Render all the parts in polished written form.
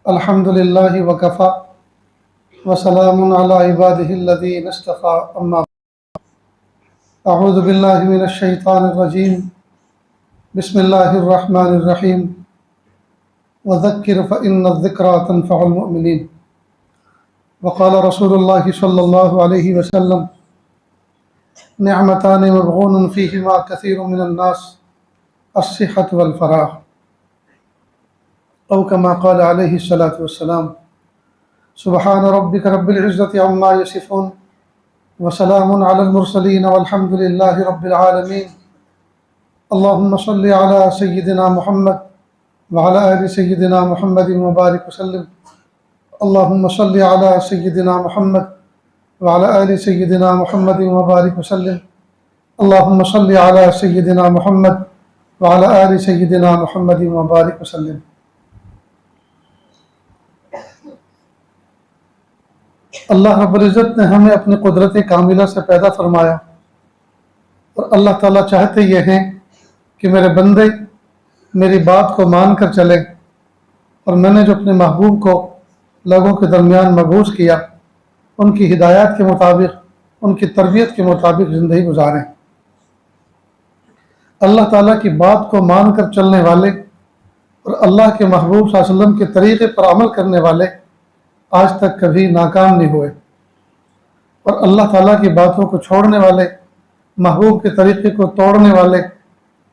الحمد للہ وکفا وسلام علی عبادہ الذین اصطفى اما بعد اعوذ باللہ من الشیطان الرجیم بسم اللہ الرحمن الرحیم وذکر فإن الذکرى تنفع المؤمنین وقال رسول اللہ صلی اللہ علیہ وسلم نعمتان مبغون فیہما کثیر من الناس الصحة والفراغ او کما قال علیہ الصلاۃ والسلام سبحان ربک رب العزة عما یصفون وسلام علی المرسلین والحمد للہ رب العالمین اللہم صل علی سیدنا محمد وعلی آل سیدنا محمد وبارک وسلم اللہم صل علی سیدنا محمد وعلی آل سیدنا محمد وبارک وسلم اللہم صل علی سیدنا محمد وعلی آل سیدنا محمد وبارک وسلم۔ اللہ رب العزت نے ہمیں اپنی قدرت کاملہ سے پیدا فرمایا، اور اللہ تعالیٰ چاہتے یہ ہیں کہ میرے بندے میری بات کو مان کر چلیں، اور میں نے جو اپنے محبوب کو لوگوں کے درمیان مبعوث کیا ان کی ہدایات کے مطابق، ان کی تربیت کے مطابق زندگی گزاریں۔ اللہ تعالیٰ کی بات کو مان کر چلنے والے اور اللہ کے محبوب صلی اللہ علیہ وسلم کے طریقے پر عمل کرنے والے آج تک کبھی ناکام نہیں ہوئے، اور اللہ تعالیٰ کی باتوں کو چھوڑنے والے، محبوب کے طریقے کو توڑنے والے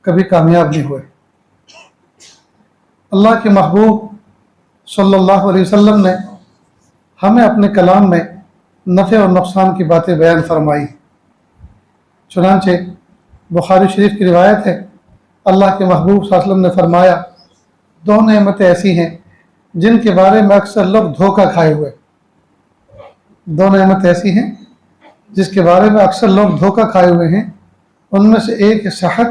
کبھی کامیاب نہیں ہوئے۔ اللہ کے محبوب صلی اللہ علیہ وسلم نے ہمیں اپنے کلام میں نفع اور نقصان کی باتیں بیان فرمائی۔ چنانچہ بخاری شریف کی روایت ہے، اللہ کے محبوب صلی اللہ علیہ وسلم نے فرمایا، دو نعمتیں ایسی ہیں جن کے بارے میں اکثر لوگ دھوکہ کھائے ہوئے، دو نعمت ایسی ہیں جس کے بارے میں اکثر لوگ دھوکہ کھائے ہوئے ہیں، ان میں سے ایک ہے صحت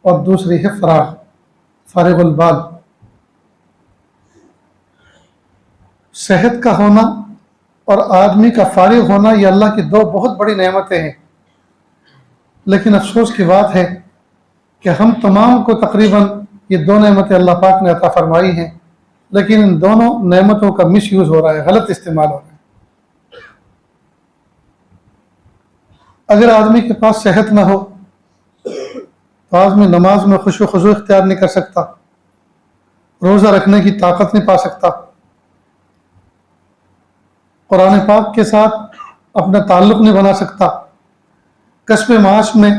اور دوسری ہے فارغ البال۔ صحت کا ہونا اور آدمی کا فارغ ہونا یہ اللہ کی دو بہت بڑی نعمتیں ہیں، لیکن افسوس کی بات ہے کہ ہم تمام کو تقریباً یہ دو نعمتیں اللہ پاک نے عطا فرمائی ہیں، لیکن ان دونوں نعمتوں کا مس یوز ہو رہا ہے، غلط استعمال ہو رہا ہے۔ اگر آدمی کے پاس صحت نہ ہو تو آدمی نماز میں خشوع و خضوع اختیار نہیں کر سکتا، روزہ رکھنے کی طاقت نہیں پا سکتا، قرآن پاک کے ساتھ اپنا تعلق نہیں بنا سکتا، کسب معاش میں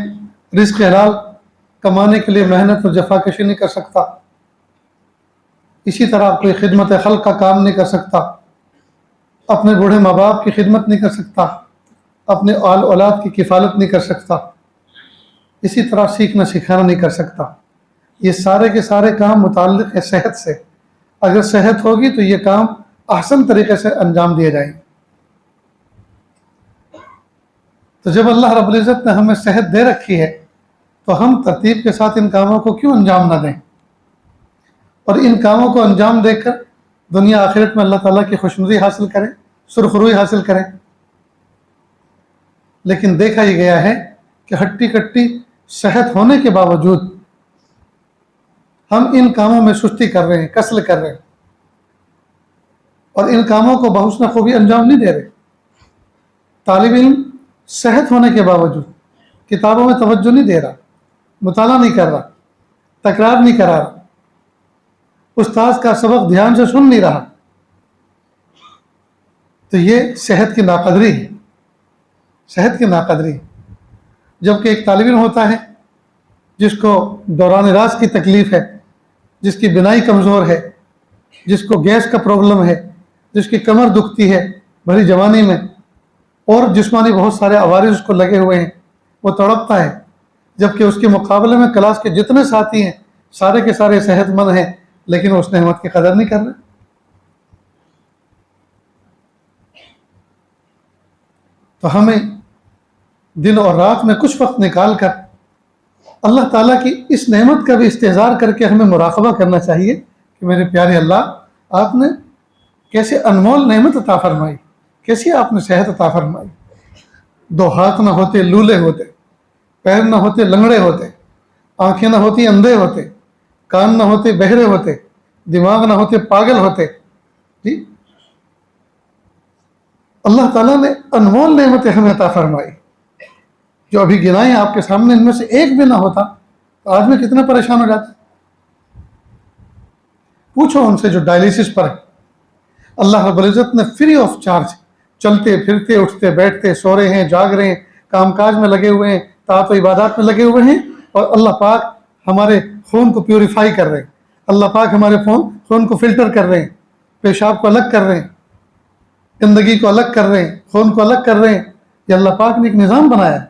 رزق حلال کمانے کے لیے محنت اور جفاکشی نہیں کر سکتا، اسی طرح کوئی خدمت خلق کا کام نہیں کر سکتا، اپنے بوڑھے ماں باپ کی خدمت نہیں کر سکتا، اپنے اولاد کی کفالت نہیں کر سکتا، اسی طرح سیکھنا سکھانا نہیں کر سکتا۔ یہ سارے کے سارے کام متعلق ہے صحت سے۔ اگر صحت ہوگی تو یہ کام احسن طریقے سے انجام دیے جائیں گے۔ تو جب اللہ رب العزت نے ہمیں صحت دے رکھی ہے تو ہم ترتیب کے ساتھ ان کاموں کو کیوں انجام نہ دیں، اور ان کاموں کو انجام دے کر دنیا آخرت میں اللہ تعالیٰ کی خوشنودی حاصل کریں، سرخروئی حاصل کریں۔ لیکن دیکھا یہ گیا ہے کہ ہٹی کٹی صحت ہونے کے باوجود ہم ان کاموں میں سستی کر رہے ہیں، کسل کر رہے ہیں، اور ان کاموں کو بحسن خوبی انجام نہیں دے رہے۔ طالب علم صحت ہونے کے باوجود کتابوں میں توجہ نہیں دے رہا، مطالعہ نہیں کر رہا، تکرار نہیں کرا رہا، استاذ کا سبق دھیان سے سن نہیں رہا، تو یہ صحت کی ناقدری ہے، صحت کی ناقدری ہے۔ جبکہ ایک طالب علم ہوتا ہے جس کو دوران راز کی تکلیف ہے، جس کی بینائی کمزور ہے، جس کو گیس کا پرابلم ہے، جس کی کمر دکھتی ہے بھری جوانی میں، اور جسمانی بہت سارے عوارض اس کو لگے ہوئے ہیں، وہ تڑپتا ہے، جبکہ اس کے مقابلے میں کلاس کے جتنے ساتھی ہیں سارے کے سارے صحت مند ہیں، لیکن اس نعمت کی قدر نہیں کر رہے۔ تو ہمیں دن اور رات میں کچھ وقت نکال کر اللہ تعالیٰ کی اس نعمت کا بھی استحضار کر کے ہمیں مراقبہ کرنا چاہیے کہ میرے پیارے اللہ، آپ نے کیسے انمول نعمت عطا فرمائی، کیسی آپ نے صحت عطا فرمائی۔ دو ہاتھ نہ ہوتے لولے ہوتے، پیر نہ ہوتے لنگڑے ہوتے، آنکھیں نہ ہوتی اندھے ہوتے، کان نہ ہوتے بہرے ہوتے، دماغ نہ ہوتے پاگل ہوتے، جی اللہ تعالیٰ نے انمول نعمتیں ہمیں عطا فرمائی جو ابھی گنائیں آپ کے سامنے، ان میں سے ایک بھی نہ ہوتا تو آدمی کتنا پریشان ہو جاتا۔ پوچھو ان سے جو ڈائلیسس پر ہے، اللہ رب العزت نے فری آف چارج چلتے پھرتے اٹھتے بیٹھتے سو رہے ہیں جاگ رہے ہیں کام کاج میں لگے ہوئے ہیں طاعت و عبادات میں لگے ہوئے ہیں، اور اللہ پاک ہمارے خون کو پیوریفائی کر رہے ہیں، اللہ پاک ہمارے خون کو فلٹر کر رہے ہیں، پیشاب کو الگ کر رہے ہیں، گندگی کو الگ کر رہے ہیں، خون کو الگ کر رہے ہیں۔ یہ اللہ پاک نے ایک نظام بنایا ہے،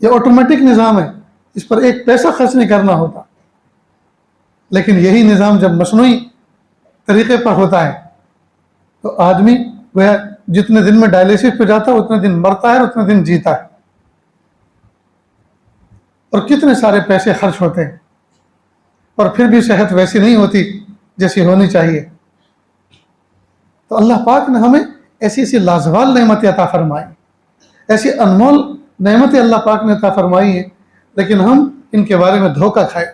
یہ آٹومیٹک نظام ہے، اس پر ایک پیسہ خرچ نہیں کرنا ہوتا۔ لیکن یہی نظام جب مصنوعی طریقے پر ہوتا ہے تو آدمی وہ جتنے دن میں ڈائلیسس پہ جاتا ہے اتنے دن مرتا ہے اور اتنے دن جیتا ہے، اور کتنے سارے پیسے خرچ ہوتے ہیں، اور پھر بھی صحت ویسی نہیں ہوتی جیسی ہونی چاہیے۔ تو اللہ پاک نے ہمیں ایسی ایسی لازوال نعمتیں عطا فرمائی، ایسی انمول نعمتیں اللہ پاک نے عطا فرمائی ہیں، لیکن ہم ان کے بارے میں دھوکہ کھائے،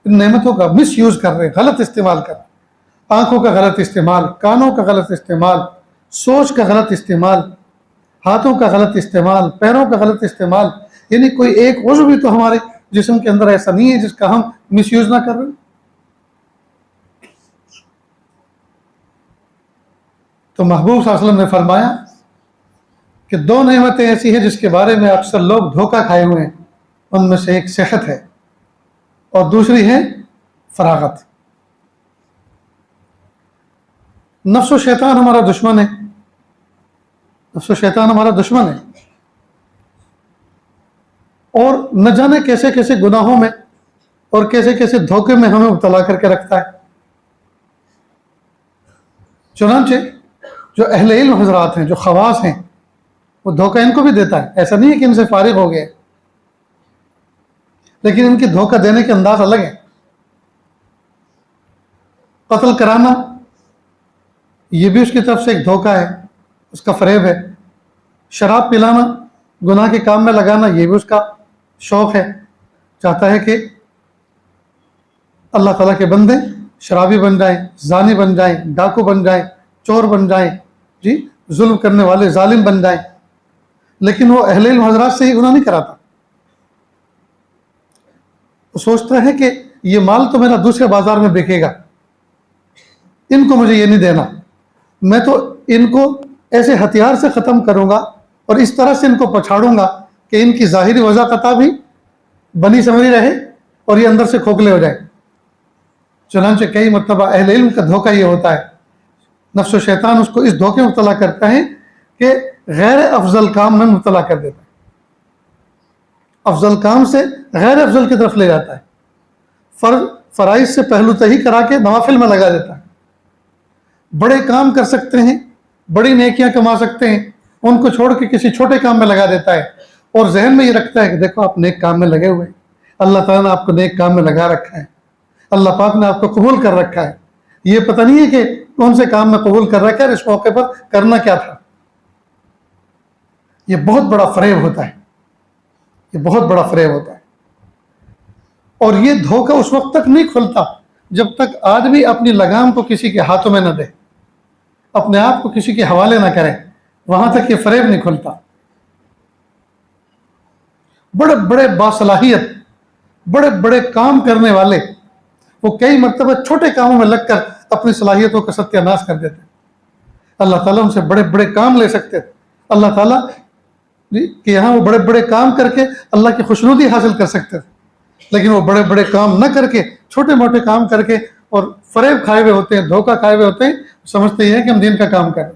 ان نعمتوں کا مس یوز کر رہے ہیں، غلط استعمال کر رہے ہیں۔ آنکھوں کا غلط استعمال، کانوں کا غلط استعمال، سوچ کا غلط استعمال، ہاتھوں کا غلط استعمال، پیروں کا غلط استعمال، یعنی کوئی ایک عضو بھی تو ہمارے جسم کے اندر ایسا نہیں ہے جس کا ہم مس یوز نہ کر رہے ہیں۔ تو محبوب صلی اللہ علیہ وسلم نے فرمایا کہ دو نعمتیں ایسی ہیں جس کے بارے میں اکثر لوگ دھوکہ کھائے ہوئے ہیں، ان میں سے ایک صحت ہے اور دوسری ہے فراغت۔ نفس و شیطان ہمارا دشمن ہے، نفس و شیطان ہمارا دشمن ہے، اور نہ جانے کیسے کیسے گناہوں میں اور کیسے کیسے دھوکے میں ہمیں مبتلا کر کے رکھتا ہے۔ چنانچہ جو اہل علم حضرات ہیں، جو خواص ہیں، وہ دھوکہ ان کو بھی دیتا ہے، ایسا نہیں ہے کہ ان سے فارغ ہو گئے، لیکن ان کی دھوکہ دینے کے انداز الگ ہے۔ قتل کرانا یہ بھی اس کی طرف سے ایک دھوکہ ہے، اس کا فریب ہے۔ شراب پلانا، گناہ کے کام میں لگانا، یہ بھی اس کا شوق ہے، چاہتا ہے کہ اللہ تعالیٰ کے بندے شرابی بن جائیں، زانی بن جائیں، ڈاکو بن جائیں، چور بن جائیں، جی ظلم کرنے والے ظالم بن جائیں، لیکن وہ اہل علم حضرات سے ہی گناہ نہیں کراتا۔ وہ سوچتا ہے کہ یہ مال تو میرا دوسرے بازار میں بکے گا، ان کو مجھے یہ نہیں دینا، میں تو ان کو ایسے ہتھیار سے ختم کروں گا اور اس طرح سے ان کو پچھاڑوں گا کہ ان کی ظاہری وضاقتہ بھی بنی سمری رہے اور یہ اندر سے کھوکھلے ہو جائیں۔ چنانچہ کئی مرتبہ اہل علم کا دھوکہ یہ ہوتا ہے، نفس و شیطان اس کو اس دھوکے میں مبتلا کرتا ہے کہ غیر افضل کام میں مبتلا کر دیتا ہے، افضل کام سے غیر افضل کی طرف لے جاتا ہے، فرائض سے پہلو تہی کرا کے نوافل میں لگا دیتا ہے۔ بڑے کام کر سکتے ہیں، بڑی نیکیاں کما سکتے ہیں، ان کو چھوڑ کے کسی چھوٹے کام میں لگا دیتا ہے، اور ذہن میں یہ رکھتا ہے کہ دیکھو آپ نیک کام میں لگے ہوئے ہیں، اللہ تعالیٰ نے آپ کو نیک کام میں لگا رکھا ہے، اللہ پاک نے آپ کو قبول کر رکھا ہے۔ یہ پتہ نہیں ہے کہ کون سے کام میں قبول کر رکھا ہے، اس موقع پر کرنا کیا تھا۔ یہ بہت بڑا فریب ہوتا ہے، یہ بہت بڑا فریب ہوتا ہے، اور یہ دھوکہ اس وقت تک نہیں کھلتا جب تک آدمی اپنی لگام کو کسی کے ہاتھوں میں نہ دے، اپنے آپ کو کسی کے حوالے نہ کرے، وہاں تک یہ فریب نہیں کھلتا۔ بڑے بڑے باصلاحیت، بڑے بڑے کام کرنے والے وہ کئی مرتبہ چھوٹے کاموں میں لگ کر اپنی صلاحیتوں کا ستیہ ناش کر دیتے۔ اللہ تعالیٰ ان سے بڑے بڑے کام لے سکتے تھے، اللہ تعالیٰ کہ یہاں وہ بڑے بڑے کام کر کے اللہ کی خوشنودی حاصل کر سکتے تھے، لیکن وہ بڑے بڑے کام نہ کر کے چھوٹے موٹے کام کر کے اور فریب کھائے ہوئے ہوتے ہیں، دھوکہ کھائے ہوئے ہوتے ہیں، سمجھتے یہ ہے کہ ہم دین کا کام کریں۔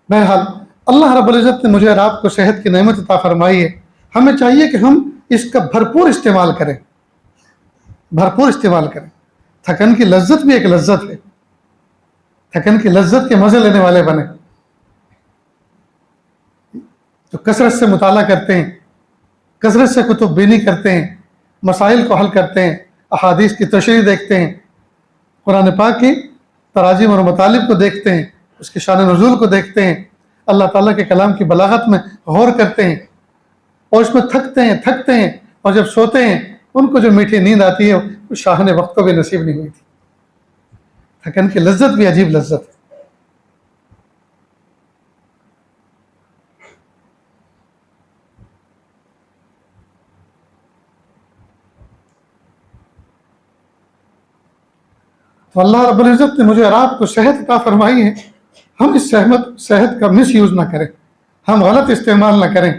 بہرحال اللہ رب العزت نے مجھے اور آپ کو صحت کی نعمت عطا فرمائی ہے، ہمیں چاہیے کہ ہم اس کا بھرپور استعمال کریں، بھرپور استعمال کریں۔ تھکن کی لذت بھی ایک لذت ہے، تھکن کی لذت کے مزے لینے والے بنے، جو کثرت سے مطالعہ کرتے ہیں، کثرت سے کتب بینی کرتے ہیں، مسائل کو حل کرتے ہیں، احادیث کی تشریح دیکھتے ہیں، قرآن پاک کی تراجم اور مطالب کو دیکھتے ہیں، اس کے شان نزول کو دیکھتے ہیں، اللہ تعالیٰ کے کلام کی بلاغت میں غور کرتے ہیں، اور اس میں تھکتے ہیں، اور جب سوتے ہیں ان کو جو میٹھی نیند آتی ہے وہ شاہن وقت کو بھی نصیب نہیں ہوئی تھی. تھکن کی لذت بھی عجیب لذت ہے. تو اللہ رب العزت نے مجھے اور آپ کو صحت عطا فرمائی ہے. ہم اس صحت کا مس یوز نہ کریں، ہم غلط استعمال نہ کریں.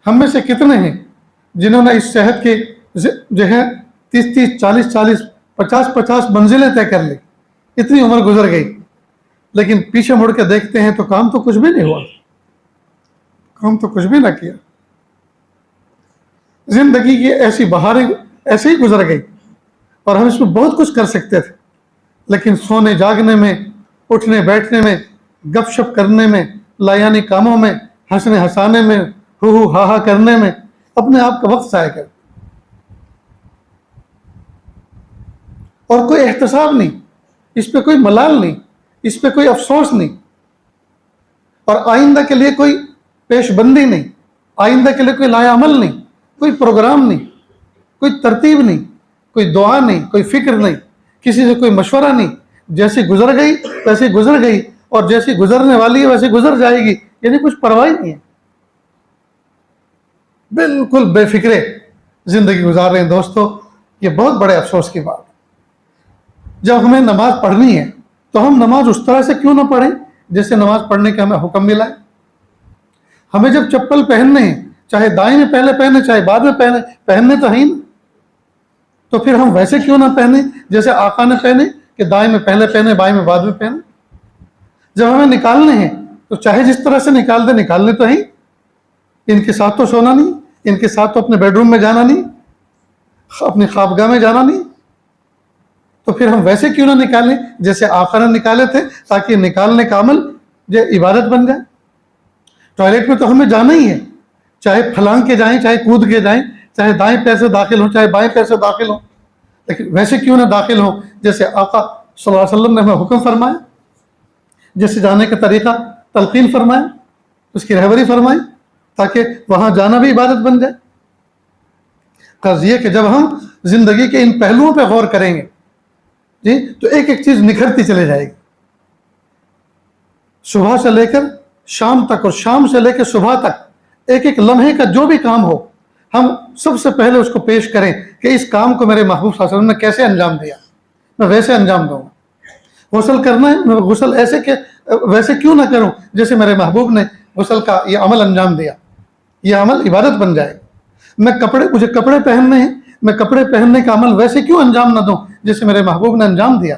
ہم میں سے کتنے ہیں جنہوں نے اس صحت کے جو ہے 30 40 50 منزلیں طے کر لی، اتنی عمر گزر گئی، لیکن پیچھے مڑ کے دیکھتے ہیں تو کام تو کچھ بھی نہیں ہوا، کام تو کچھ بھی نہ کیا. زندگی کی ایسی بہاریں ایسے ہی گزر گئی اور ہم اس میں بہت کچھ کر سکتے تھے، لیکن سونے جاگنے میں، اٹھنے بیٹھنے میں، گپ شپ کرنے میں، لایانی کاموں میں، ہنسنے ہنسانے میں، ہو ہا ہا کرنے میں اپنے آپ کا وقت ضائع کر. اور کوئی احتساب نہیں، اس پہ کوئی ملال نہیں، اس پہ کوئی افسوس نہیں، اور آئندہ کے لیے کوئی پیش بندی نہیں، آئندہ کے لیے کوئی لایا عمل نہیں، کوئی پروگرام نہیں، کوئی ترتیب نہیں، کوئی دعا نہیں، کوئی فکر نہیں، کسی سے کوئی مشورہ نہیں. جیسی گزر گئی ویسی گزر گئی، اور جیسی گزرنے والی ہے ویسی گزر جائے گی، یعنی کچھ پرواہ نہیں ہے. بالکل بے فکرے زندگی گزار رہے ہیں. دوستو یہ بہت بڑے افسوس کی بات ہے. جب ہمیں نماز پڑھنی ہے تو ہم نماز اس طرح سے کیوں نہ پڑھیں جیسے نماز پڑھنے کا ہمیں حکم ملا ہے. ہمیں جب چپل پہننے ہیں چاہے دائیں میں پہلے پہنے چاہے بعد میں پہننے تو ہیں نا، تو پھر ہم ویسے کیوں نہ پہنے جیسے آقا نے پہنے کہ دائیں میں پہلے پہنے بائیں میں بعد میں پہنے. جب ہمیں نکالنے ہیں تو چاہے جس طرح سے نکال دے، نکالنے تو ہیں. ان کے ساتھ تو سونا نہیں، ان کے ساتھ تو اپنے بیڈ روم میں جانا نہیں، اپنی خوابگاہ میں جانا نہیں. تو پھر ہم ویسے کیوں نہ نکالیں جیسے آقا نے نکالے تھے، تاکہ نکالنے کا عمل یہ عبادت بن جائے. ٹوائلٹ میں تو ہمیں جانا ہی ہے، چاہے پھلانگ کے جائیں چاہے کود کے جائیں، چاہے دائیں پیر سے داخل ہوں چاہے بائیں پیر سے داخل ہوں، لیکن ویسے کیوں نہ داخل ہوں جیسے آقا صلی اللہ علیہ وسلم نے ہمیں حکم فرمایا، جیسے جانے کا طریقہ تلقین فرمایا، اس کی رہبری فرمائی، تاکہ وہاں جانا بھی عبادت بن جائے. قرض یہ کہ جب ہم زندگی کے ان پہلوؤں پہ غور کریں گے جی تو ایک ایک چیز نکھرتی چلے جائے گی. صبح سے لے کر شام تک اور شام سے لے کے صبح تک ایک ایک لمحے کا جو بھی کام ہو، ہم سب سے پہلے اس کو پیش کریں کہ اس کام کو میرے محبوب صلی اللہ علیہ وسلم نے کیسے انجام دیا، میں ویسے انجام دوں گا. غسل کرنا ہے، میں غسل ایسے کہ ویسے کیوں نہ کروں جیسے میرے محبوب نے غسل کا یہ عمل انجام دیا، یہ عمل عبادت بن جائے. مجھے کپڑے پہننے ہیں، میں کپڑے پہننے کا عمل ویسے کیوں انجام نہ دوں جیسے میرے محبوب نے انجام دیا.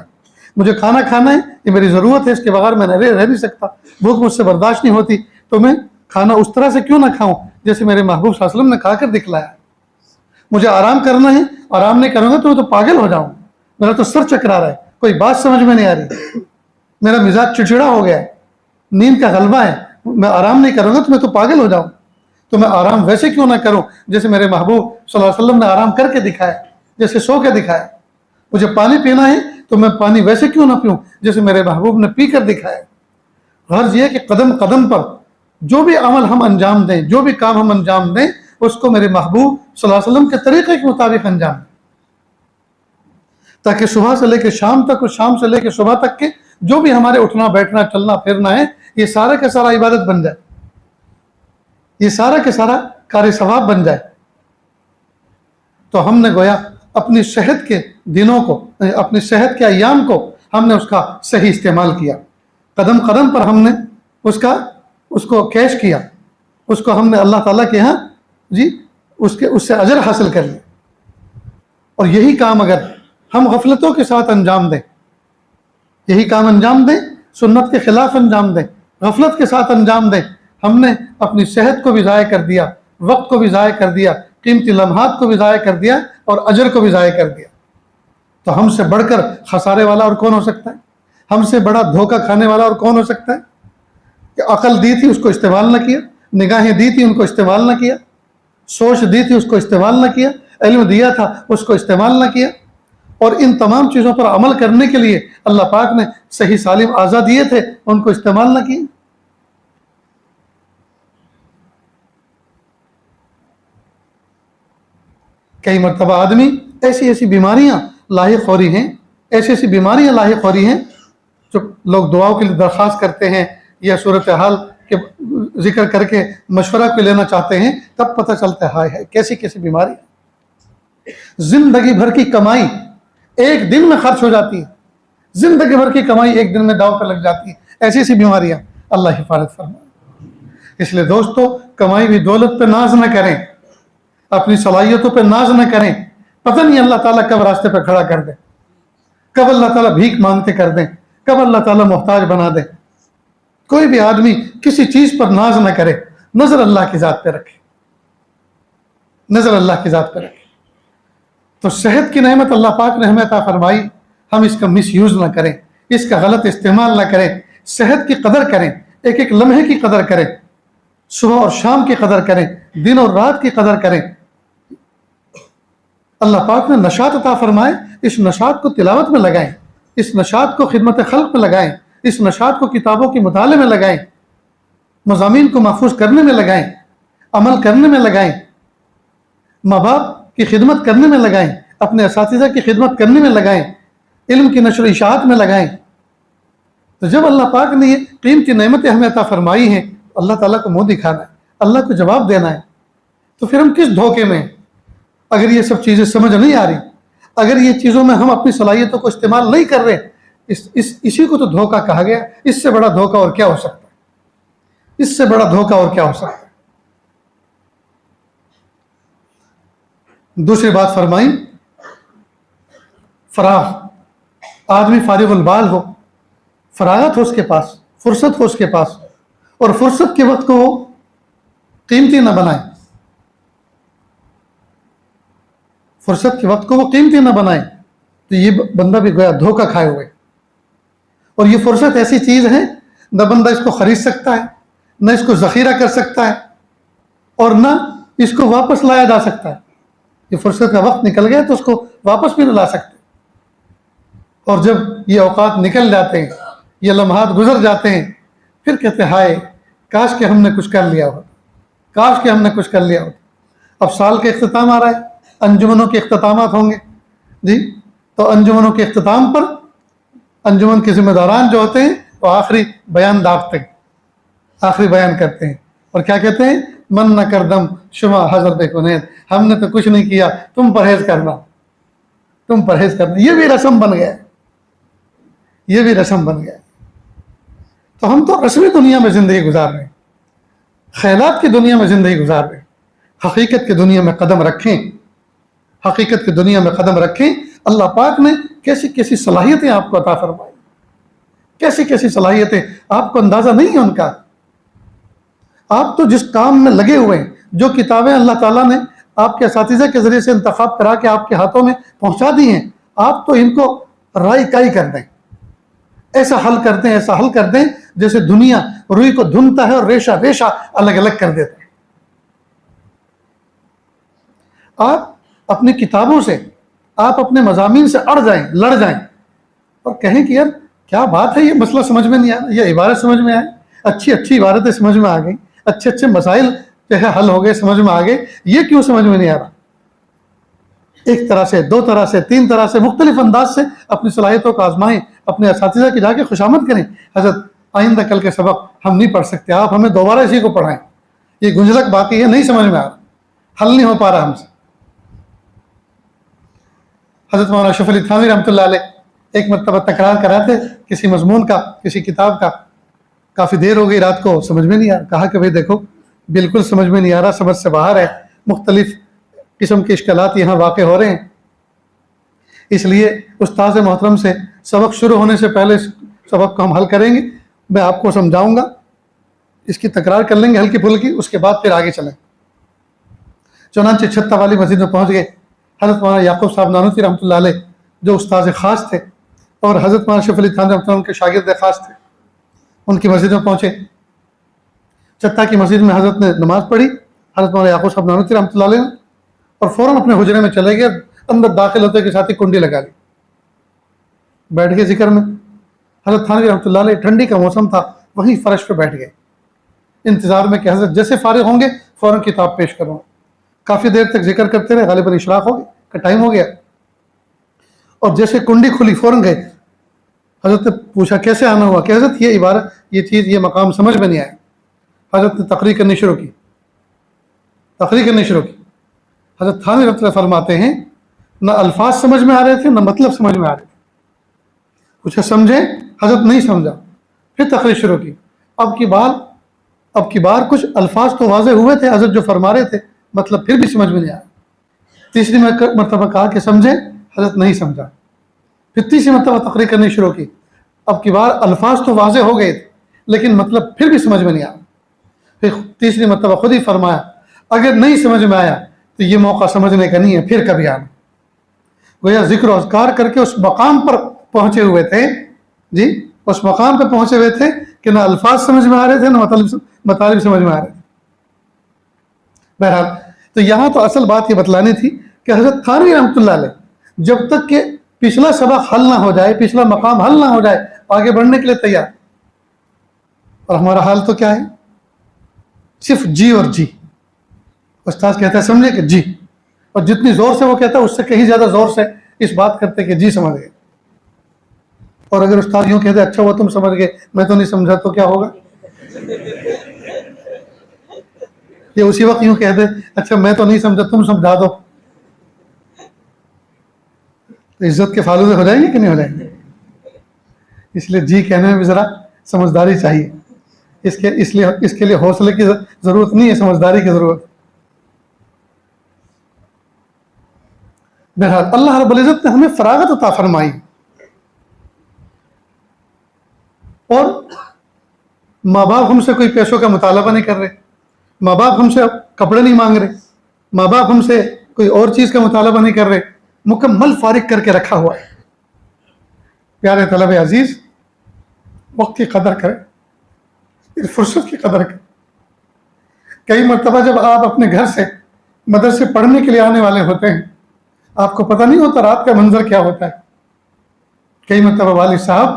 مجھے کھانا کھانا ہے، یہ میری ضرورت ہے، اس کے بغیر میں رہ نہیں سکتا، بھوک مجھ سے برداشت نہیں ہوتی، تو میں کھانا اس طرح سے کیوں نہ کھاؤں جیسے میرے محبوب صلی اللہ علیہ وسلم نے کھا کر دکھلایا. مجھے آرام کرنا ہے، آرام نہیں کروں گا تو میں تو پاگل ہو جاؤں، میرا تو سر چکرا رہا ہے، کوئی بات سمجھ میں نہیں آ رہی، میرا مزاج چڑچڑا ہو گیا ہے، نیند کا غلبہ ہے، میں آرام نہیں کروں گا تو میں تو پاگل ہو جاؤں. تو میں آرام ویسے کیوں نہ کروں جیسے میرے محبوب صلی اللہ علیہ وسلم نے آرام کر کے دکھایا، جیسے سو کے دکھایا. مجھے پانی پینا ہے تو میں پانی ویسے کیوں نہ پیوں جیسے میرے محبوب نے پی کر دکھایا. غرض یہ کہ قدم قدم پر جو بھی عمل ہم انجام دیں، جو بھی کام ہم انجام دیں، اس کو میرے محبوب صلی اللہ علیہ وسلم کے طریقے کے مطابق انجام دیں، تاکہ صبح سے لے کے شام تک اور شام سے لے کے صبح تک کے جو بھی ہمارے اٹھنا بیٹھنا چلنا پھرنا ہے، یہ سارا کا سارا عبادت بن جائے، یہ سارا کا سارا کار ثواب بن جائے. تو ہم نے گویا اپنی صحت کے دنوں کو، اپنی صحت کے ایام کو ہم نے اس کا صحیح استعمال کیا. قدم قدم پر ہم نے اس کو کیش کیا، اس کو ہم نے اللہ تعالیٰ کے ہاں جی اس سے اجر حاصل کر لیا. اور یہی کام اگر ہم غفلتوں کے ساتھ انجام دیں، یہی کام انجام دیں، سنت کے خلاف انجام دیں، غفلت کے ساتھ انجام دیں، ہم نے اپنی صحت کو بھی ضائع کر دیا، وقت کو بھی ضائع کر دیا، قیمتی لمحات کو بھی ضائع کر دیا، اور اجر کو بھی ضائع کر دیا. تو ہم سے بڑھ کر خسارے والا اور کون ہو سکتا ہے؟ ہم سے بڑا دھوکہ کھانے والا اور کون ہو سکتا ہے؟ کہ عقل دی تھی اس کو استعمال نہ کیا، نگاہیں دی تھی ان کو استعمال نہ کیا، سوچ دی تھی اس کو استعمال نہ کیا، علم دیا تھا اس کو استعمال نہ کیا. اور ان تمام چیزوں پر عمل کرنے کے لیے اللہ پاک نے صحیح سالم اعضاء دیے تھے، ان کو استعمال نہ کیا. کئی مرتبہ آدمی ایسی ایسی بیماریاں لاحق ہو رہی ہیں، ایسی ایسی بیماریاں لاحق ہو رہی ہیں جو لوگ دعاؤں کے لیے درخواست کرتے ہیں یا صورتحال کے ذکر کر کے مشورہ کو لینا چاہتے ہیں، تب پتہ چلتا ہے ہائے ہائے کیسی کیسی بیماری ہے۔ زندگی بھر کی کمائی ایک دن میں خرچ ہو جاتی ہے، زندگی بھر کی کمائی ایک دن میں داؤ پہ لگ جاتی ہے، ایسی ایسی بیماریاں، اللہ حفاظت فرمائے۔ اس لیے دوستو، کمائی ہوئی دولت پہ ناز نہ کریں، اپنی صلاحیتوں پہ ناز نہ کریں، پتہ نہیں اللہ تعالیٰ کب راستے پہ کھڑا کر دے، کب اللہ تعالیٰ بھیک مانگتے کر دیں، کب اللہ تعالیٰ محتاج بنا دے۔ کوئی بھی آدمی کسی چیز پر ناز نہ کرے، نظر اللہ کی ذات پہ رکھے، نظر اللہ کی ذات پہ رکھے۔ تو صحت کی نعمت اللہ پاک نے ہمیں عطا فرمائی، ہم اس کا مس یوز نہ کریں، اس کا غلط استعمال نہ کریں، صحت کی قدر کریں، ایک ایک لمحے کی قدر کریں، صبح اور شام کی قدر کریں، دن اور رات کی قدر کریں۔ اللہ پاک نے نشاط عطا فرمائے، اس نشاط کو تلاوت میں لگائیں، اس نشاط کو خدمت خلق میں لگائیں، اس نشاط کو کتابوں کے مطالعے میں لگائیں، مضامین کو محفوظ کرنے میں لگائیں، عمل کرنے میں لگائیں، ماں باپ کی خدمت کرنے میں لگائیں، اپنے اساتذہ کی خدمت کرنے میں لگائیں، علم کی نشر و اشاعت میں لگائیں۔ تو جب اللہ پاک نے یہ قیمتی نعمتیں ہمیں عطا فرمائی ہیں، اللہ تعالیٰ کو منہ دکھانا ہے، اللہ کو جواب دینا ہے، تو پھر ہم کس دھوکے میں ہیں؟ اگر یہ سب چیزیں سمجھ نہیں آ رہی، اگر یہ چیزوں میں ہم اپنی صلاحیتوں کو استعمال نہیں کر رہے، اسی کو تو دھوکہ کہا گیا۔ اس سے بڑا دھوکہ اور کیا ہو سکتا ہے؟ اس سے بڑا دھوکہ اور کیا ہو سکتا ہے؟ دوسری بات فرمائی، فراغ، آدمی فارغ البال ہو، فراغت ہو اس کے پاس، فرصت ہو اس کے پاس، اور فرصت کے وقت کو وہ قیمتی نہ بنائے، فرصت کے وقت کو وہ قیمتی نہ بنائے، تو یہ بندہ بھی گویا دھوکہ کھائے ہوئے۔ اور یہ فرصت ایسی چیز ہے، نہ بندہ اس کو خرید سکتا ہے، نہ اس کو ذخیرہ کر سکتا ہے، اور نہ اس کو واپس لایا جا سکتا ہے۔ یہ فرصت کا وقت نکل گیا تو اس کو واپس بھی نہ لا سکتے۔ اور جب یہ اوقات نکل جاتے ہیں، یہ لمحات گزر جاتے ہیں، پھر کہتے ہیں ہائے کاش کہ ہم نے کچھ کر لیا ہوتا، کاش کہ ہم نے کچھ کر لیا ہوتا۔ اب سال کے اختتام آ رہا ہے، انجمنوں کے اختتامات ہوں گے جی، تو انجمنوں کے اختتام پر انجمن کے ذمہ داران جو ہوتے ہیں وہ آخری بیان داغتے ہیں، آخری بیان کرتے ہیں، اور کیا کہتے ہیں؟ من نہ کردم شما حضرت کنید، ہم نے تو کچھ نہیں کیا، تم پرہیز کرنا، تم پرہیز کرنا۔ یہ بھی رسم بن گیا، یہ بھی رسم بن گیا۔ تو ہم تو رسمی دنیا میں زندگی گزار رہے ہیں، خیالات کی دنیا میں زندگی گزار رہے ہیں۔ حقیقت کی دنیا میں قدم رکھیں، حقیقت کی دنیا میں قدم رکھیں۔ اللہ پاک نے کیسی کیسی صلاحیتیں آپ کو عطا فرمائی، کیسی کیسی صلاحیتیں، آپ کو اندازہ نہیں ہے ان کا۔ آپ تو جس کام میں لگے ہوئے ہیں، جو کتابیں اللہ تعالیٰ نے آپ کے اساتذہ کے ذریعے سے انتخاب کرا کے آپ کے ہاتھوں میں پہنچا دی ہیں، آپ تو ان کو رائی کائی کر دیں، ایسا حل کر دیں، ایسا حل کر دیں جیسے دنیا روئی کو دھنتا ہے اور ریشہ ریشہ الگ الگ کر دیتا ہے۔ آپ اپنی کتابوں سے، آپ اپنے مضامین سے اڑ جائیں، لڑ جائیں، اور کہیں کہ یار کیا بات ہے، یہ مسئلہ سمجھ میں نہیں آیا، یہ عبارت سمجھ میں آئی، اچھی اچھی عبارتیں سمجھ میں آ گئیں، اچھے اچھے مسائل جو ہے حل ہو گئے، سمجھ میں آ گئے، یہ کیوں سمجھ میں نہیں آ رہا؟ ایک طرح سے، دو طرح سے، تین طرح سے، مختلف انداز سے اپنی صلاحیتوں کو آزمائیں، اپنے اساتذہ کی جا کے خوشامد کریں، حضرت آئندہ کل کے سبق ہم نہیں پڑھ سکتے، آپ ہمیں دوبارہ اسی کو پڑھائیں، یہ گنجلک باقی ہے، نہیں سمجھ میں آ رہا، حل نہیں ہو پا رہا ہم سے۔ حضرت مولانا اشرف علی تھانوی رحمۃ اللہ علیہ ایک مرتبہ تکرار کراتے کسی مضمون کا، کسی کتاب کا، کافی دیر ہو گئی، رات کو سمجھ میں نہیں آ رہا، کہا کہ بھئی دیکھو بالکل سمجھ میں نہیں آ رہا، سمجھ سے باہر ہے، مختلف قسم کے اشکالات یہاں واقع ہو رہے ہیں، اس لیے استاذ محترم سے سبق شروع ہونے سے پہلے سبق کو ہم حل کریں گے، میں آپ کو سمجھاؤں گا، اس کی تکرار کر لیں گے ہلکی پھلکی، اس کے بعد پھر آگے چلیں۔ چنانچہ چھتہ والی مسجد میں پہنچ گئے، حضرت مولانا یعقوب صاحب نانوتوی رحمۃ اللہ علیہ جو استاذ خاص تھے اور حضرت مولانا اشرف علی تھانوی رحمۃ اللہ علیہ کے شاگرد خاص تھے، ان کی مسجد میں پہنچے۔ چھتہ کی مسجد میں حضرت نے نماز پڑھی، حضرت مولانا یعقوب صاحب نانوتوی رحمۃ اللہ علیہ نے، اور فوراً اپنے حجرے میں چلے گئے، اندر داخل ہوتے کے ساتھ ہی کنڈی لگا لی، بیٹھ گئے ذکر میں۔ حضرت تھانوی رحمۃ اللہ علیہ، ٹھنڈی کا موسم تھا، وہیں فرش پہ بیٹھ گئے، انتظار میں کہ حضرت جیسے فارغ ہوں گے فوراً کتاب پیش کروں۔ کافی دیر تک ذکر کرتے رہے، غالباً اشراق ہو گیا کا ٹائم ہو گیا، اور جیسے کنڈی کھلی فوراً گئے۔ حضرت نے پوچھا کیسے آنا ہوا، کہ حضرت یہ عبارت، یہ چیز، یہ مقام سمجھ میں نہیں آیا۔ حضرت نے تقریر کرنی شروع کی۔ حضرت تھانوی رحمۃ اللہ فرماتے ہیں نہ الفاظ سمجھ میں آ رہے تھے، نہ مطلب سمجھ میں آ رہے تھے۔ پوچھا سمجھے؟ حضرت نہیں سمجھا۔ پھر تقریر شروع کی۔ اب کی بار کچھ الفاظ تو واضح ہوئے تھے حضرت جو فرما رہے تھے، مطلب پھر بھی سمجھ میں نہیں آیا۔ تیسری مرتبہ کہا کہ سمجھے؟ حضرت نہیں سمجھا۔ پھر تیسری مرتبہ تقریر کرنی شروع کی۔ اب کی بار الفاظ تو واضح ہو گئے تھے لیکن مطلب پھر بھی سمجھ میں نہیں آیا۔ پھر تیسری مرتبہ خود ہی فرمایا اگر نہیں سمجھ میں آیا تو یہ موقع سمجھنے کا نہیں ہے، پھر کبھی آنا۔ گویا ذکر و اذکار کر کے اس مقام پر پہنچے ہوئے تھے، اس مقام پہ پہنچے ہوئے تھے کہ نہ الفاظ سمجھ میں آ رہے تھے، نہ مطالب سمجھ میں آ رہے تھے۔ بہرحال تو یہاں تو اصل بات یہ بتلانی تھی کہ حضرت تھانوی رحمۃ اللہ علیہ جب تک کہ پچھلا سبق حل نہ ہو جائے، پچھلا مقام حل نہ ہو جائے، آگے بڑھنے کے لیے تیار۔ اور ہمارا حال تو کیا ہے؟ صرف جی اور جی۔ استاد کہتا ہے سمجھے کہ جی، اور جتنی زور سے وہ کہتا ہے اس سے کہیں زیادہ زور سے اس بات کرتے کہ جی سمجھ گئے۔ اور اگر استاد یوں کہتے اچھا وہ تم سمجھ گئے میں تو نہیں سمجھا، تو کیا ہوگا؟ یہ اسی وقت یوں کہہ دے اچھا میں تو نہیں سمجھا تم سمجھا دو، تو عزت کے فالودے ہو جائیں گے کہ نہیں ہو جائیں گے؟ اس لیے جی کہنے میں بھی ذرا سمجھداری چاہیے، اس کے لیے حوصلے کی ضرورت نہیں ہے، سمجھداری کی ضرورت۔ بہرحال اللہ رب العزت نے ہمیں فراغت عطا فرمائی، اور ماں باپ ہم سے کوئی پیسوں کا مطالبہ نہیں کر رہے، ماں باپ ہم سے کپڑے نہیں مانگ رہے، ماں باپ ہم سے کوئی اور چیز کا مطالبہ نہیں کر رہے، مکمل فارغ کر کے رکھا ہوا ہے۔ پیارے طلب عزیز، وقت کی قدر کریں، فرصت کی قدر کریں۔ کئی مرتبہ جب آپ اپنے گھر سے مدرسے پڑھنے کے لیے آنے والے ہوتے ہیں، آپ کو پتہ نہیں ہوتا رات کا منظر کیا ہوتا ہے۔ کئی مرتبہ والد صاحب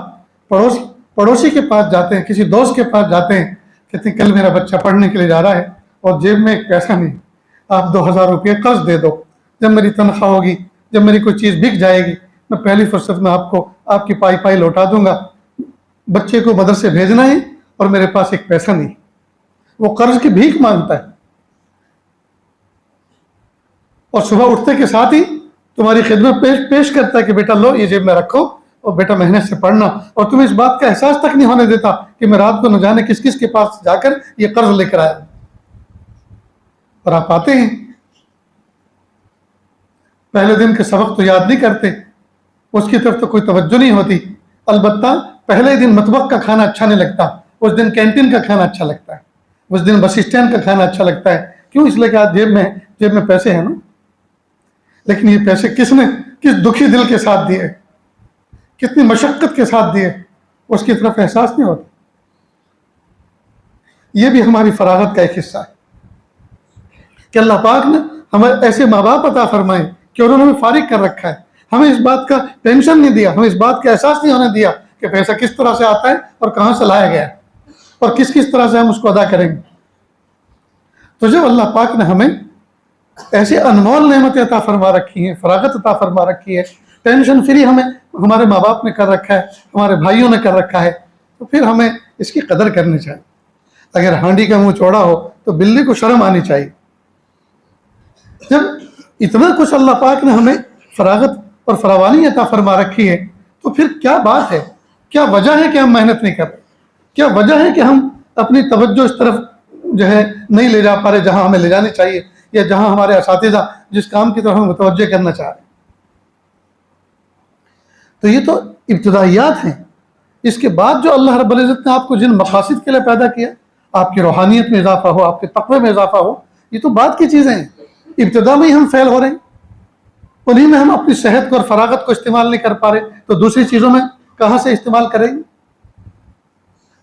پڑوسی کے پاس جاتے ہیں، کسی دوست کے پاس جاتے ہیں، کہتے ہیں کل میرا بچہ پڑھنے کے لیے جا رہا ہے اور جیب میں ایک پیسہ نہیں، آپ 2000 روپئے قرض دے دو، جب میری تنخواہ ہوگی، جب میری کوئی چیز بک جائے گی، میں پہلی فرصت میں آپ کی پائی لوٹا دوں گا۔ بچے کو مدرسے بھیجنا ہے اور میرے پاس ایک پیسہ نہیں، وہ قرض کی بھیک مانگتا ہے، اور صبح اٹھتے کے ساتھ ہی تمہاری خدمت پیش کرتا ہے کہ بیٹا لو یہ جیب میں رکھو اور بیٹا محنت سے پڑھنا، اور تمہیں اس بات کا احساس تک نہیں ہونے دیتا کہ میں رات کو نہ جانے کس کس کے پاس جا کر یہ قرض لے کر آیا۔ اور آپ آتے ہیں پہلے دن کے سبق تو یاد نہیں کرتے، اس کی طرف تو کوئی توجہ نہیں ہوتی، البتہ پہلے دن مطبخ کا کھانا اچھا نہیں لگتا، اس دن کینٹین کا کھانا اچھا لگتا ہے، اس دن بس اسٹینڈ کا کھانا اچھا لگتا ہے۔ کیوں؟ اس لیے کہ آج جیب میں پیسے ہیں نا، لیکن یہ پیسے کس دکھی دل کے ساتھ دیے، کتنی مشقت کے ساتھ دیے، اس کی طرف احساس نہیں ہوتا۔ یہ بھی ہماری فراغت کا ایک حصہ ہے کہ اللہ پاک نے ہمیں ایسے ماں باپ عطا فرمائے کہ انہوں نے ہمیں فارغ کر رکھا ہے، ہمیں اس بات کا ٹینشن نہیں دیا، ہمیں اس بات کا احساس نہیں ہونے دیا کہ پیسہ کس طرح سے آتا ہے اور کہاں سے لایا گیا ہے اور کس طرح سے ہم اس کو ادا کریں گے۔ تو جب اللہ پاک نے ہمیں ایسے انمول نعمتیں عطا فرما رکھی ہیں، فراغت عطا فرما رکھی ہے، ٹینشن فری ہمیں ہمارے ماں باپ نے کر رکھا ہے، ہمارے بھائیوں نے کر رکھا ہے، تو پھر ہمیں اس کی قدر کرنی چاہیے۔ اگر ہانڈی کا منہ چوڑا ہو تو بلی کو شرم آنی چاہیے۔ جب اتنا کچھ اللہ پاک نے ہمیں فراغت اور فراوانی عطا فرما رکھی ہے تو پھر کیا بات ہے، کیا وجہ ہے کہ ہم محنت نہیں کر رہے، کیا وجہ ہے کہ ہم اپنی توجہ اس طرف نہیں لے جا پا رہے جہاں ہمیں لے جانی چاہیے، یا جہاں ہمارے اساتذہ جس کام کی طرف ہمیں متوجہ کرنا چاہ رہے ہیں۔ تو یہ تو ابتدائیات ہیں۔ اس کے بعد جو اللہ رب العزت نے آپ کو جن مقاصد کے لیے پیدا کیا، آپ کی روحانیت میں اضافہ ہو، آپ کے تقوی میں اضافہ ہو، یہ تو بعد کی چیزیں ہیں۔ ابتدا میں ہی ہم فیل ہو رہے ہیں، انہیں میں ہم اپنی صحت کو اور فراغت کو استعمال نہیں کر پا رہے، تو دوسری چیزوں میں کہاں سے استعمال کریں گے؟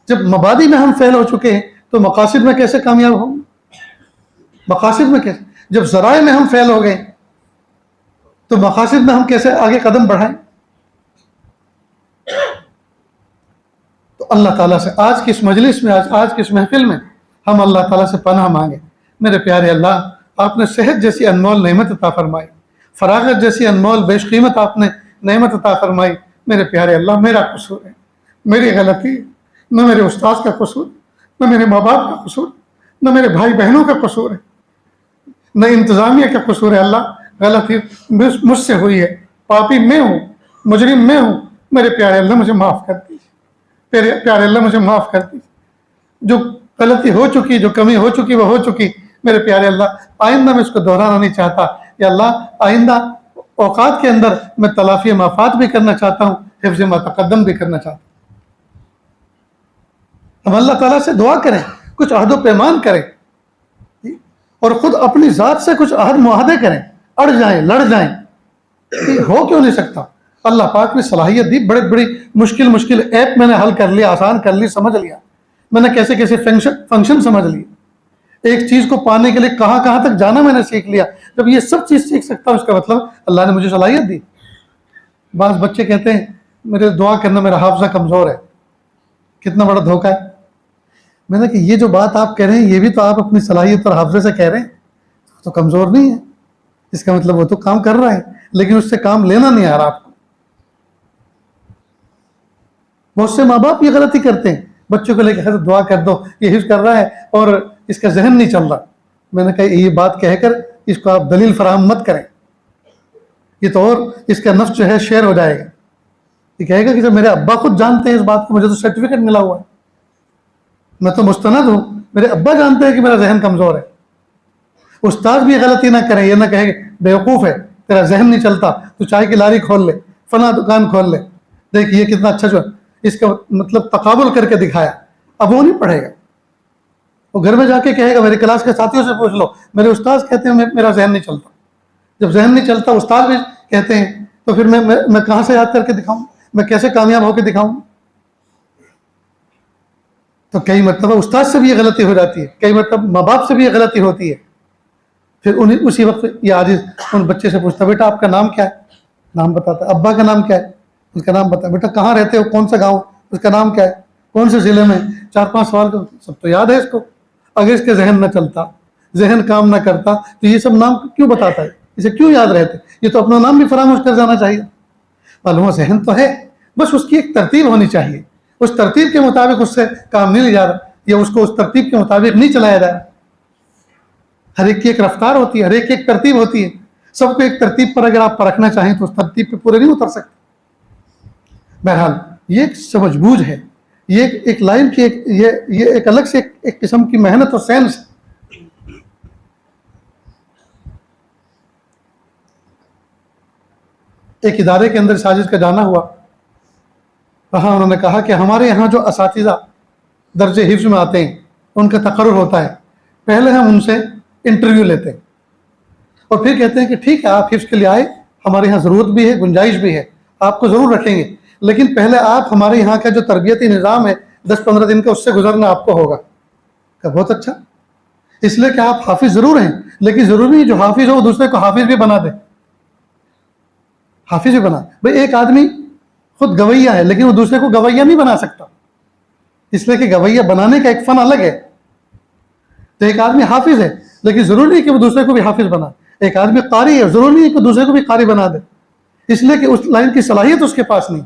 جب مبادی میں ہم فیل ہو چکے ہیں تو مقاصد میں کیسے کامیاب ہوں گے؟ مقاصد میں کیسے؟ جب ذرائع میں ہم فیل ہو گئے تو مقاصد میں ہم کیسے آگے قدم بڑھائیں؟ تو اللہ تعالیٰ سے آج کی اس مجلس میں، آج کی اس محفل میں ہم اللہ تعالیٰ سے پناہ مانگیں۔ میرے پیارے اللہ، آپ نے صحت جیسی انمول نعمت عطا فرمائی، فراغت جیسی انمول بیش قیمت آپ نے نعمت عطا فرمائی۔ میرے پیارے اللہ، میرا قصور ہے، میری غلطی ہے، نہ میرے استاذ کا قصور، نہ میرے ماں باپ کا قصور، نہ میرے بھائی بہنوں کا قصور ہے، نہ انتظامیہ کا قصور ہے۔ اللہ غلطی مجھ سے ہوئی ہے، پاپی میں ہوں، مجرم میں ہوں، میرے پیارے اللہ مجھے معاف کر دیجیے، پیارے اللہ مجھے معاف کر دیجیے۔ جو غلطی ہو چکی، جو کمی ہو چکی وہ ہو چکی، میرے پیارے اللہ آئندہ میں اس کو دہرانا نہیں چاہتا۔ یا اللہ آئندہ اوقات کے اندر میں تلافی مافات بھی کرنا چاہتا ہوں، حفظ ما تقدم بھی کرنا چاہتا ہوں۔ ہم اللہ تعالیٰ سے دعا کریں، کچھ عہد و پیمان کریں، اور خود اپنی ذات سے کچھ عہد معاہدے کریں، اڑ جائیں، لڑ جائیں، ہو کیوں نہیں سکتا؟ اللہ پاک نے صلاحیت دی، بڑی بڑی مشکل ایپ میں نے حل کر لیا، آسان کر لی، سمجھ لیا، میں نے کیسے کیسے فنکشن سمجھ لیے، ایک چیز کو پانے کے لیے کہاں کہاں تک جانا میں نے سیکھ لیا۔ جب یہ سب چیز سیکھ سکتا ہوں، اس کا مطلب اللہ نے مجھے صلاحیت دی۔ بعض بچے کہتے ہیں میرے دعا کرنا، میرا حافظہ کمزور ہے۔ کتنا بڑا دھوکہ ہے۔ میں نے کہ یہ جو بات آپ کہہ رہے ہیں، یہ بھی تو آپ اپنی صلاحیت اور حافظے سے کہہ رہے ہیں، تو کمزور نہیں ہے، اس کا مطلب وہ تو کام کر رہا ہے، لیکن اس سے کام لینا نہیں آ رہا آپ کو۔ بہت سے ماں باپ یہ غلطی کرتے ہیں، بچوں کو لے کے حضرت دعا کر دو، یہ حفظ کر رہا ہے اور اس کا ذہن نہیں چل رہا۔ میں نے کہا یہ بات کہہ کر اس کو آپ دلیل فراہم مت کریں، یہ تو اور اس کا نفس جو ہے شیئر ہو جائے گا۔ یہ کہے گا کہ جب میرے ابا خود جانتے ہیں اس بات کو، مجھے تو سرٹیفکیٹ ملا ہوا ہے، میں تو مستند ہوں، میرے ابا جانتے ہیں کہ میرا ذہن کمزور ہے۔ استاد بھی غلطی نہ کریں، یہ نہ کہے بیوقوف ہے، تیرا ذہن نہیں چلتا، تو چائے کی لاری کھول لے، فلاں دکان کھول لے، دیکھ یہ کتنا اچھا جو اس کا مطلب تقابل کر کے دکھایا۔ اب وہ نہیں پڑھے گا، وہ گھر میں جا کے کہے گا میرے کلاس کے ساتھیوں سے پوچھ لو، میرے استاد کہتے ہیں میرا ذہن نہیں چلتا۔ جب ذہن نہیں چلتا، استاد بھی کہتے ہیں، تو پھر میں کہاں سے یاد کر کے دکھاؤں، میں کیسے کامیاب ہو کے دکھاؤں؟ تو کئی مرتبہ استاد سے بھی یہ غلطی ہو جاتی ہے، کئی مرتبہ ماں باپ سے بھی یہ غلطی ہوتی ہے۔ پھر اسی وقت یہ عاجز ان بچے سے پوچھتا، بیٹا آپ کا نام کیا ہے؟ نام بتاتا ہے۔ ابا کا نام کیا ہے؟ اس کا نام بتا۔ بیٹا کہاں رہتے ہو؟ کون سا گاؤں؟ اس کا نام کیا ہے؟ کون سے ضلع میں؟ 4-5 سوال کا سب تو یاد ہے اس کو۔ اگر اس کے ذہن نہ چلتا، ذہن کام نہ کرتا، تو یہ سب نام کیوں بتاتا ہے؟ اسے کیوں یاد رہتے؟ یہ تو اپنا نام بھی فراموش کر جانا چاہیے۔ معلوم ذہن تو ہے، بس اس کی ایک ترتیب ہونی چاہیے، اس ترتیب کے مطابق اس سے کام نہیں لیا جا رہا، یا اس کو اس ترتیب کے مطابق نہیں چلایا جا رہا۔ ہر ایک کی ایک رفتار ہوتی ہے، ہر ایک کی ایک ترتیب ہوتی ہے، سب کو ایک ترتیب پر اگر آپ پرکھنا چاہیں تو اس ترتیب پہ پورے نہیں اتر سکتے۔ بہرحال یہ ایک سمجھ بوجھ ہے، یہ ایک لائن کی یہ ایک الگ سے ایک قسم کی محنت اور سینس ہے۔ ایک ادارے کے اندر ساجد کا جانا ہوا، وہاں انہوں نے کہا کہ ہمارے یہاں جو اساتذہ درجے حفظ میں آتے ہیں ان کا تقرر ہوتا ہے، پہلے ہم ان سے انٹرویو لیتے ہیں اور پھر کہتے ہیں کہ ٹھیک ہے آپ حفظ کے لیے آئے، ہمارے یہاں ضرورت بھی ہے، گنجائش بھی ہے، آپ کو ضرور رکھیں گے، لیکن پہلے آپ ہمارے یہاں کا جو تربیتی نظام ہے 10-15 دن کا اس سے گزرنا آپ کو ہوگا۔ کہ بہت اچھا، اس لیے کہ آپ حافظ ضرور ہیں، لیکن ضروری نہیں جو حافظ ہو وہ دوسرے کو حافظ بھی بنا دے۔ حافظ بھی بنا بھائی، ایک آدمی خود گویہ ہے لیکن وہ دوسرے کو گویہ نہیں بنا سکتا، اس لیے کہ گویہ بنانے کا ایک فن الگ ہے۔ تو ایک آدمی حافظ ہے لیکن ضروری نہیں کہ وہ دوسرے کو بھی حافظ بنا، ایک آدمی قاری ہے ضروری نہیں کہ دوسرے کو بھی قاری بنا دے، اس لیے کہ اس لائن کی صلاحیت اس کے پاس نہیں۔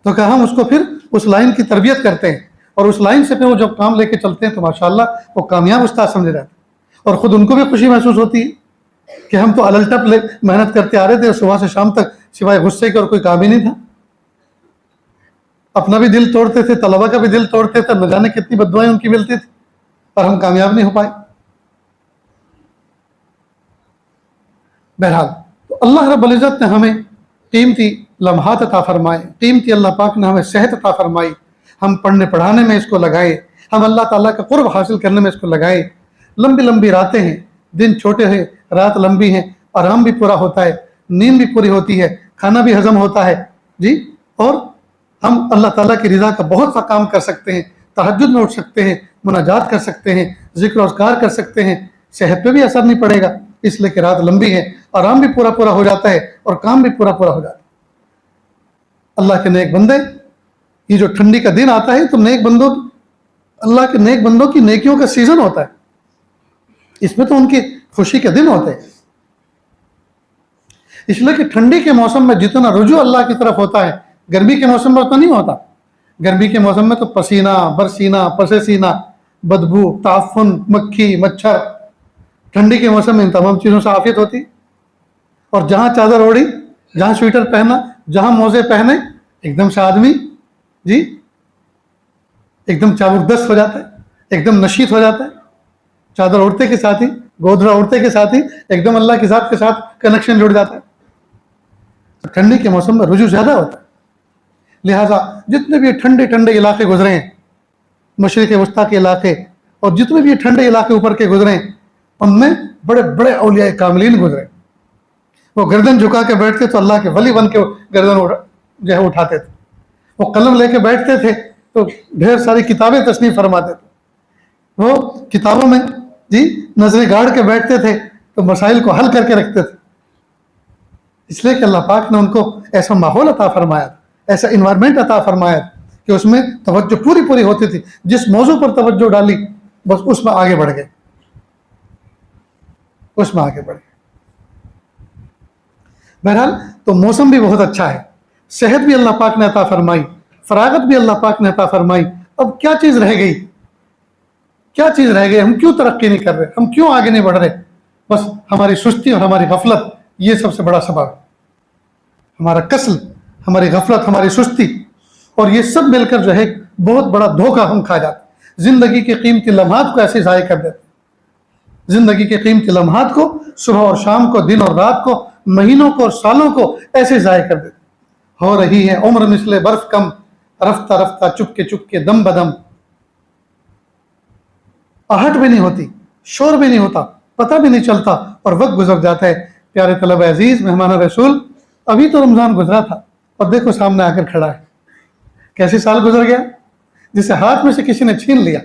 تو کہ ہم اس کو پھر اس لائن کی تربیت کرتے ہیں اور اس لائن سے پھر وہ جب کام لے کے چلتے ہیں تو ماشاءاللہ وہ کامیاب استاد سمجھے جاتے ہیں، اور خود ان کو بھی خوشی محسوس ہوتی ہے کہ ہم تو الٹپ محنت کرتے آ رہے تھے، صبح سے شام تک سوائے غصے کے اور کوئی کام ہی نہیں تھا، اپنا بھی دل توڑتے تھے، طلبہ کا بھی دل توڑتے تھے، نہ جانے کتنی بددعائیں ان کی ملتی تھی، اور ہم کامیاب نہیں ہو پائے۔ بہرحال تو اللہ رب العزت نے ہمیں قیمتی لمحات عطا فرمائے، قیمتی اللہ پاک نے ہمیں صحت عطا فرمائی، ہم پڑھنے پڑھانے میں اس کو لگائے، ہم اللہ تعالیٰ کا قرب حاصل کرنے میں اس کو لگائے۔ لمبی لمبی راتیں ہیں، دن چھوٹے ہیں، رات لمبی ہیں، آرام بھی پورا ہوتا ہے، نیند بھی پوری ہوتی ہے، کھانا بھی ہضم ہوتا ہے جی، اور ہم اللہ تعالیٰ کی رضا کا بہت سا کام کر سکتے ہیں، تہجد میں اٹھ سکتے ہیں، مناجات کر سکتے ہیں، ذکر و اذکار کر سکتے ہیں، صحت پہ بھی اثر نہیں پڑے گا اس لیے کہ رات لمبی ہے، آرام بھی پورا ہو جاتا ہے اور کام بھی پورا ہو جاتا ہے۔ اللہ کے نیک بندے، یہ جو ٹھنڈی کا دن آتا ہے تو نیک بندوں، اللہ کے نیک بندوں کی نیکیوں کا سیزن ہوتا ہے، اس میں تو ان کی خوشی کے دن ہوتے ہیں. اس لیے کہ ٹھنڈی کے موسم میں جتنا رجوع اللہ کی طرف ہوتا ہے گرمی کے موسم میں تو نہیں ہوتا. گرمی کے موسم میں تو پسینہ برسینہ پس سینہ بدبو تعفن مکھی مچھر. ٹھنڈی کے موسم میں ان تمام چیزوں سے عافیت ہوتی. اور جہاں چادر اوڑھی جہاں سویٹر پہنا جہاں موزے پہنے ایک دم سے آدمی جی ایک دم چابک دست ہو جاتا ہے, ایک دم نشیط ہو جاتا ہے. چادر اوڑھتے کے ساتھ ہی گودرا اوڑھتے کے ساتھ ہی ایک دم اللہ کی ذات کے ساتھ کنیکشن جڑ جاتا ہے. ٹھنڈی کے موسم میں رجوع زیادہ ہوتا ہے. لہٰذا جتنے بھی ٹھنڈے ٹھنڈے علاقے گزرے ہیں مشرق وسطیٰ کے علاقے اور جتنے بھی ٹھنڈے علاقے اوپر کے گزرے ہیں ان میں بڑے بڑے اولیاء کاملین گزرے. وہ گردن جھکا کے بیٹھتے تو اللہ کے ولی بن کے گردن جو ہے اٹھاتے تھے. وہ قلم لے کے بیٹھتے تھے تو ڈھیر ساری کتابیں تصنیف فرماتے تھے. وہ کتابوں میں جی نظریں گاڑ کے بیٹھتے تھے تو مسائل کو حل کر کے رکھتے تھے. اس لیے کہ اللہ پاک نے ان کو ایسا ماحول عطا فرمایا, ایسا انوائرمنٹ عطا فرمایا کہ اس میں توجہ پوری ہوتی تھی. جس موضوع پر توجہ ڈالی بس اس میں آگے بڑھ گئے, اس میں آگے بڑھ گئے. بہرحال تو موسم بھی بہت اچھا ہے, صحت بھی اللہ پاک نے عطا فرمائی, فراغت بھی اللہ پاک نے عطا فرمائی. اب کیا چیز رہ گئی, کیا چیز رہ گئی؟ ہم کیوں ترقی نہیں کر رہے, ہم کیوں آگے نہیں بڑھ رہے؟ بس ہماری سستی اور ہماری غفلت, یہ سب سے بڑا سبب ہے. ہمارا کسل, ہماری غفلت, ہماری سستی, اور یہ سب مل کر جو ہے بہت بڑا دھوکہ ہم کھا جاتے. زندگی کے قیمتی لمحات کو ایسے ضائع کر دیتے. زندگی کے قیمتی لمحات کو صبح اور شام کو, دن اور رات کو, مہینوں کو اور سالوں کو ایسے ضائع کر دیتے. ہو رہی ہے عمر مثل برف کم, رفتہ رفتہ چپ کے دم بدم. آہٹ بھی نہیں ہوتی, شور بھی نہیں ہوتا, پتہ بھی نہیں چلتا اور وقت گزر جاتا ہے. پیارے طلبہ عزیز, مہمان رسول, ابھی تو رمضان گزرا تھا اور دیکھو سامنے آ کر کھڑا ہے. کیسے سال گزر گیا جسے ہاتھ میں سے کسی نے چھین لیا.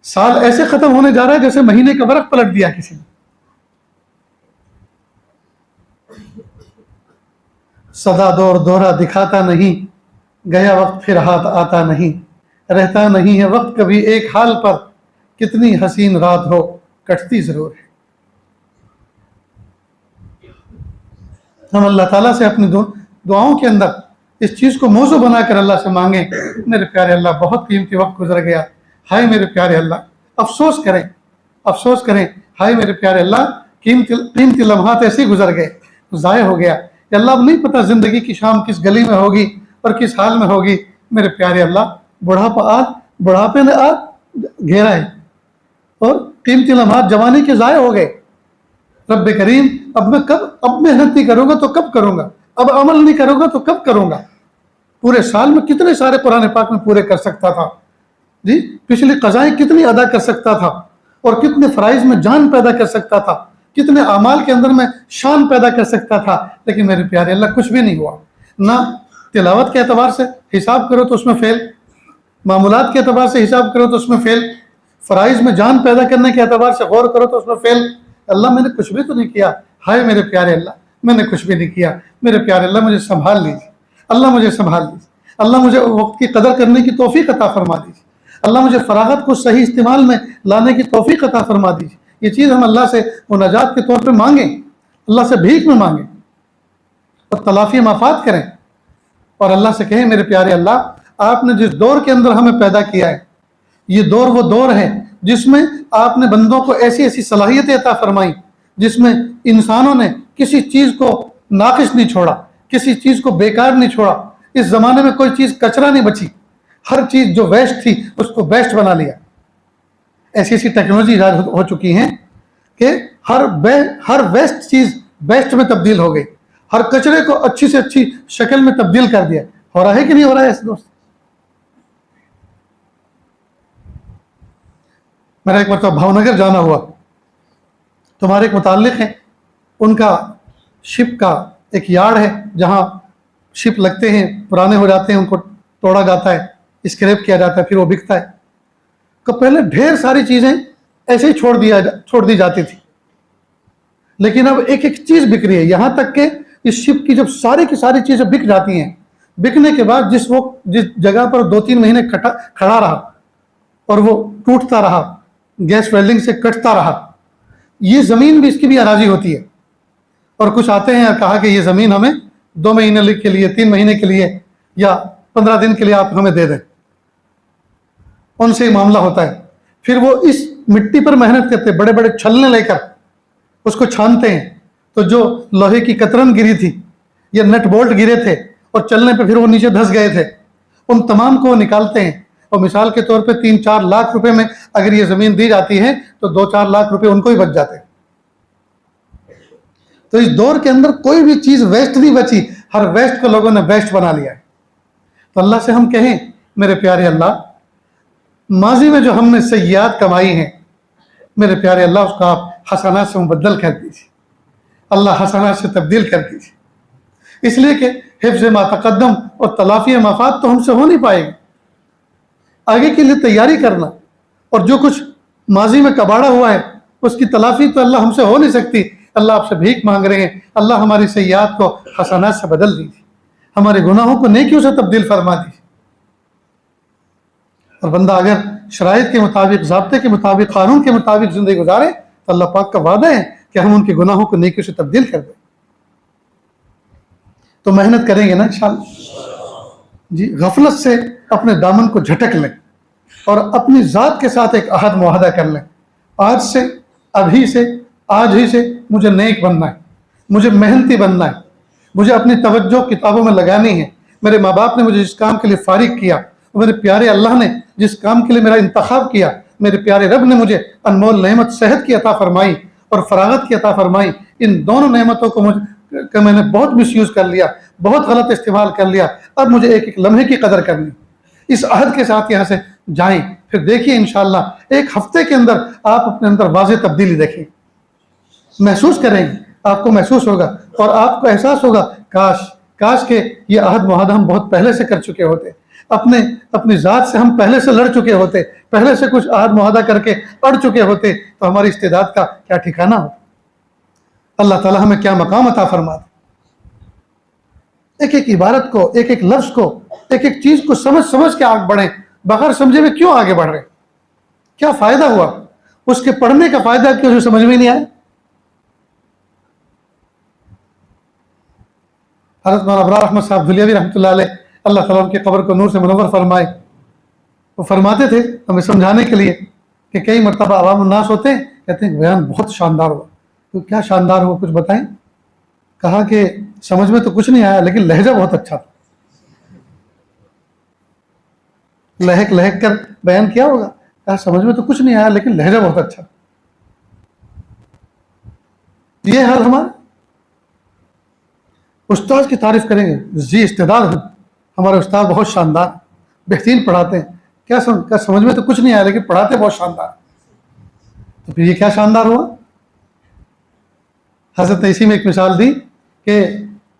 سال ایسے ختم ہونے جا رہا ہے جیسے مہینے کا ورق پلٹ دیا کسی نے. صدا دور دورہ دکھاتا نہیں, گیا وقت پھر ہاتھ آتا نہیں. رہتا نہیں ہے وقت کبھی ایک حال پر, کتنی حسین رات ہو کٹتی ضرور ہے. ہم اللہ تعالیٰ سے اپنی دعاؤں کے اندر اس چیز کو موضوع بنا کر اللہ سے مانگیں, میرے پیارے اللہ بہت قیمتی وقت گزر گیا, ہائے میرے پیارے اللہ. افسوس کریں, ہائے میرے پیارے اللہ, قیمتی لمحات ایسے ہی گزر گئے, ضائع ہو گیا. اللہ اب نہیں پتہ زندگی کی شام کس گلی میں ہوگی اور کس حال میں ہوگی. میرے پیارے اللہ, بڑھاپے نے گھیرا ہے اور قیمتی لمحات جوانی کے ضائع ہو گئے. رب کریم, اب محنت نہیں کروں گا تو کب کروں گا, اب عمل نہیں کروں گا تو کب کروں گا. پورے سال میں کتنے سارے قرآن پاک میں پورے کر سکتا تھا جی, پچھلی قضائیں کتنی ادا کر سکتا تھا اور کتنے فرائض میں جان پیدا کر سکتا تھا, کتنے اعمال کے اندر میں شان پیدا کر سکتا تھا. لیکن میرے پیارے اللہ کچھ بھی نہیں ہوا. نہ تلاوت کے اعتبار سے حساب کرو تو اس میں فیل, معمولات کے اعتبار سے حساب کرو تو اس میں فیل, فرائض میں جان پیدا کرنے کے اعتبار سے غور کرو تو اس میں فیل. اللہ میں نے کچھ بھی تو نہیں کیا. ہائے میرے پیارے اللہ, میں نے کچھ بھی نہیں کیا. میرے پیارے اللہ مجھے سنبھال لیجیے, اللہ مجھے سنبھال لیجیے. اللہ مجھے وقت کی قدر کرنے کی توفیق عطا فرما دیجیے. اللہ مجھے فراغت کو صحیح استعمال میں لانے کی توفیق عطا فرما دیجیے. یہ چیز ہم اللہ سے مناجات کے طور پہ مانگیں, اللہ سے بھیک میں مانگیں اور تلافی مافات کریں اور اللہ سے کہیں میرے پیارے اللہ, آپ نے جس دور کے اندر ہمیں پیدا کیا ہے, یہ دور وہ دور ہے جس میں آپ نے بندوں کو ایسی ایسی صلاحیتیں عطا فرمائیں جس میں انسانوں نے کسی چیز کو ناقص نہیں چھوڑا, کسی چیز کو بیکار نہیں چھوڑا. اس زمانے میں کوئی چیز کچرا نہیں بچی, ہر چیز جو ویسٹ تھی اس کو بیسٹ بنا لیا. ایسی ایسی ٹیکنالوجی ایجاد ہو چکی ہیں کہ ہر ویسٹ چیز بیسٹ میں تبدیل ہو گئی, ہر کچرے کو اچھی سے اچھی شکل میں تبدیل کر دیا. ہو رہا ہے کہ نہیں ہو رہا ہے ایسے دوست؟ میرا ایک مرتبہ بھاونگر جانا ہوا, تمہارے ایک متعلق ہیں, ان کا شپ کا ایک یارڈ ہے جہاں شپ لگتے ہیں, پرانے ہو جاتے ہیں, ان کو توڑا جاتا ہے, اسکریپ کیا جاتا ہے, پھر وہ بکتا ہے. کہ پہلے ڈھیر ساری چیزیں ایسے ہی چھوڑ دی جاتی تھی, لیکن اب ایک ایک چیز بک رہی ہے. یہاں تک کہ اس شپ کی جب ساری کی ساری چیزیں بک جاتی ہیں, بکنے کے بعد جس جگہ پر 2-3 مہینے کھڑا رہا اور وہ ٹوٹتا رہا, گیس ویلڈنگ سے کٹتا رہا. یہ زمین بھی اس کی بھی اراضی ہوتی ہے. اور کچھ آتے ہیں اور کہا کہ یہ زمین ہمیں 2 مہینے کے لیے 3 مہینے کے لیے یا 15 دن کے لیے آپ ہمیں دے دیں. ان سے یہ معاملہ ہوتا ہے. پھر وہ اس مٹی پر محنت کرتے, بڑے بڑے چھلنے لے کر اس کو چھانتے ہیں, تو جو لوہے کی کترن گری تھی یا نٹ بولٹ گرے تھے اور چلنے پہ پھر وہ نیچے دھس گئے تھے, ان تمام کو وہ نکالتے ہیں. اور مثال کے طور پہ 3-4 لاکھ روپے میں اگر یہ زمین دی جاتی ہے تو 2-4 لاکھ روپے ان کو ہی بچ جاتے ہیں. تو اس دور کے اندر کوئی بھی چیز ویسٹ نہیں بچی, ہر ویسٹ کو لوگوں نے بیسٹ بنا لیا ہے. تو اللہ سے ہم کہیں میرے پیارے اللہ, ماضی میں جو ہم نے سیئات کمائی ہیں میرے پیارے اللہ اس کو آپ حسنات سے مبدل کر دیجیے, اللہ حسنات سے تبدیل کر دیجیے. اس لیے کہ حفظ ما تقدم اور تلافی مفاد تو ہم سے ہو نہیں پائے گی. آگے کے لیے تیاری کرنا اور جو کچھ ماضی میں کباڑا ہوا ہے اس کی تلافی تو اللہ ہم سے ہو نہیں سکتی. اللہ آپ سے بھیک مانگ رہے ہیں, اللہ ہماری سیئات کو حسنات سے بدل دیجیے, ہمارے گناہوں کو نیکیوں سے تبدیل فرما دیجیے. اور بندہ اگر شرائط کے مطابق, ضابطے کے مطابق, قانون کے مطابق زندگی گزارے تو اللہ پاک کا وعدہ ہے کہ ہم ان کے گناہوں کو نیکیوں سے تبدیل کر دیں. تو محنت کریں گے نا انشاءاللہ. جی, غفلت سے اپنے دامن کو جھٹک لیں اور اپنی ذات کے ساتھ ایک عہد معاہدہ کر لیں. آج سے, ابھی سے, آج ہی سے مجھے نیک بننا ہے, مجھے محنتی بننا ہے, مجھے اپنی توجہ کتابوں میں لگانی ہے. میرے ماں باپ نے مجھے جس کام کے لیے فارغ کیا, میرے پیارے اللہ نے جس کام کے لیے میرا انتخاب کیا, میرے پیارے رب نے مجھے انمول نعمت صحت کی عطا فرمائی اور فراغت کی عطا فرمائی, ان دونوں نعمتوں کو میں نے بہت مس یوز کر لیا, بہت غلط استعمال کر لیا. اب مجھے ایک ایک لمحے کی قدر کرنی. اس عہد کے ساتھ یہاں سے جائیں, پھر دیکھیے انشاءاللہ ایک ہفتے کے اندر آپ اپنے اندر واضح تبدیلی دیکھیں, محسوس کریں گے, آپ کو محسوس ہوگا اور آپ کو احساس ہوگا کاش کہ یہ عہد معاہدہ ہم بہت پہلے سے کر چکے ہوتے, اپنی ذات سے ہم پہلے سے لڑ چکے ہوتے, پہلے سے کچھ عہد معاہدہ کر کے اڑ چکے ہوتے, تو ہماری استعداد کا کیا ٹھکانہ ہوتا. اللہ تعالیٰ ہمیں کیا مقام عطا فرماتا. ایک ایک عبارت کو, ایک ایک لفظ کو, ایک ایک چیز کو سمجھ کے آگے بڑھیں. بغیر سمجھے میں کیوں آگے بڑھ رہے, کیا فائدہ ہوا, اس کے پڑھنے کا فائدہ کیوں جو سمجھ میں نہیں آیا. حضرت مولانا ابرار احمد صاحب دھلیوی رحمۃ اللہ علیہ, اللہ تعالیٰ ان کی قبر کو نور سے منور فرمائے, وہ فرماتے تھے ہمیں سمجھانے کے لیے کہ کئی مرتبہ عوام الناس ہوتے ہیں, کہتے ہیں بیان بہت شاندار ہوا. تو کیا شاندار ہوا, کچھ بتائیں. کہا کہ سمجھ میں تو کچھ نہیں آیا لیکن لہجہ بہت اچھا تھا. لہک کر بیان کیا ہوگا. کہا سمجھ میں تو کچھ نہیں آیا لیکن لہجہ بہت اچھا. یہ حال ہمارا. استاد کی تعریف کریں گے, جی استعداد ہے, ہمارے استاد بہت شاندار, بہترین پڑھاتے ہیں. کیا سمجھ میں تو کچھ نہیں آیا لیکن پڑھاتے بہت شاندار. تو پھر یہ کیا شاندار ہوا. حضرت نے اسی میں ایک مثال دی کہ